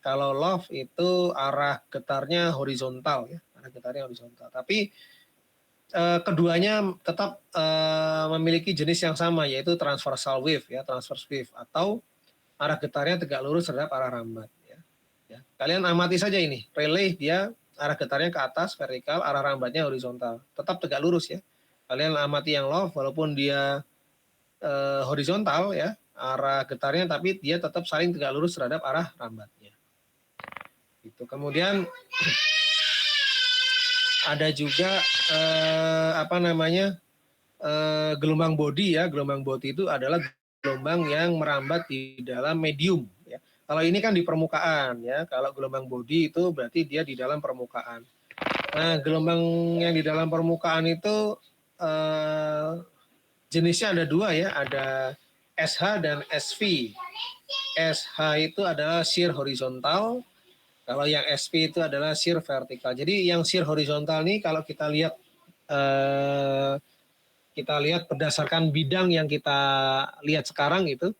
kalau loft itu arah getarnya horizontal ya, arah getarnya horizontal. Tapi keduanya tetap memiliki jenis yang sama, yaitu transversal wave ya, transverse wave atau arah getarnya tegak lurus terhadap arah rambat ya. Ya. Kalian amati saja ini, relay dia arah getarnya ke atas vertikal, arah rambatnya horizontal, tetap tegak lurus ya. Kalian amati yang loft, walaupun dia horizontal ya, arah getarnya, tapi dia tetap saling tegak lurus terhadap arah rambatnya. Gitu. Kemudian ada juga gelombang body ya. Gelombang body itu adalah gelombang yang merambat di dalam medium ya. Kalau ini kan di permukaan ya. Kalau gelombang body itu berarti dia di dalam permukaan. Nah, gelombang yang di dalam permukaan itu jenisnya ada dua ya, ada SH dan SV. SH itu adalah shear horizontal, kalau yang SP itu adalah shear vertikal. Jadi yang shear horizontal nih kalau kita lihat berdasarkan bidang yang kita lihat sekarang itu,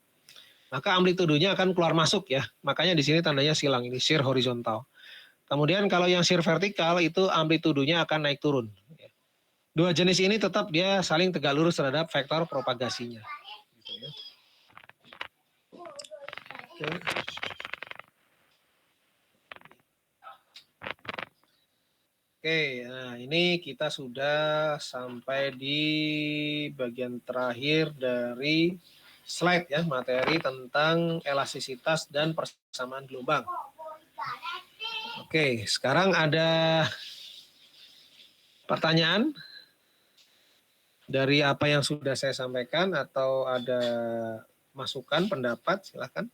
maka amplitudenya akan keluar masuk ya. Makanya di sini tandanya silang, ini shear horizontal. Kemudian kalau yang shear vertikal itu amplitudenya akan naik turun. Dua jenis ini tetap dia saling tegak lurus terhadap vektor propagasinya. Oke, nah ini kita sudah sampai di bagian terakhir dari slide ya, materi tentang elastisitas dan persamaan gelombang. Oke, sekarang ada pertanyaan dari apa yang sudah saya sampaikan atau ada masukan, pendapat, silakan.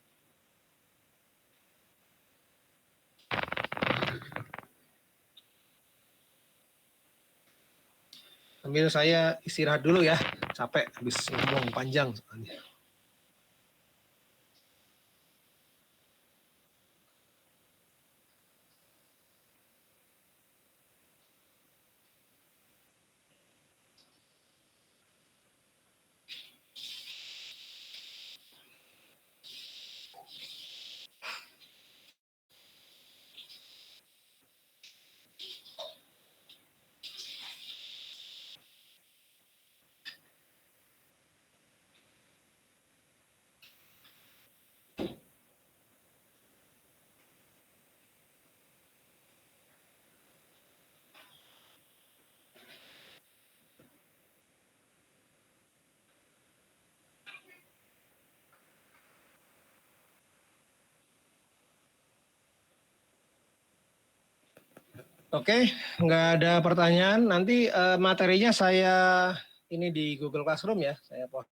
Sambil saya istirahat dulu ya, capek habis ngomong panjang soalnya. Oke, nggak ada pertanyaan. Nanti materinya saya ini di Google Classroom ya, saya post.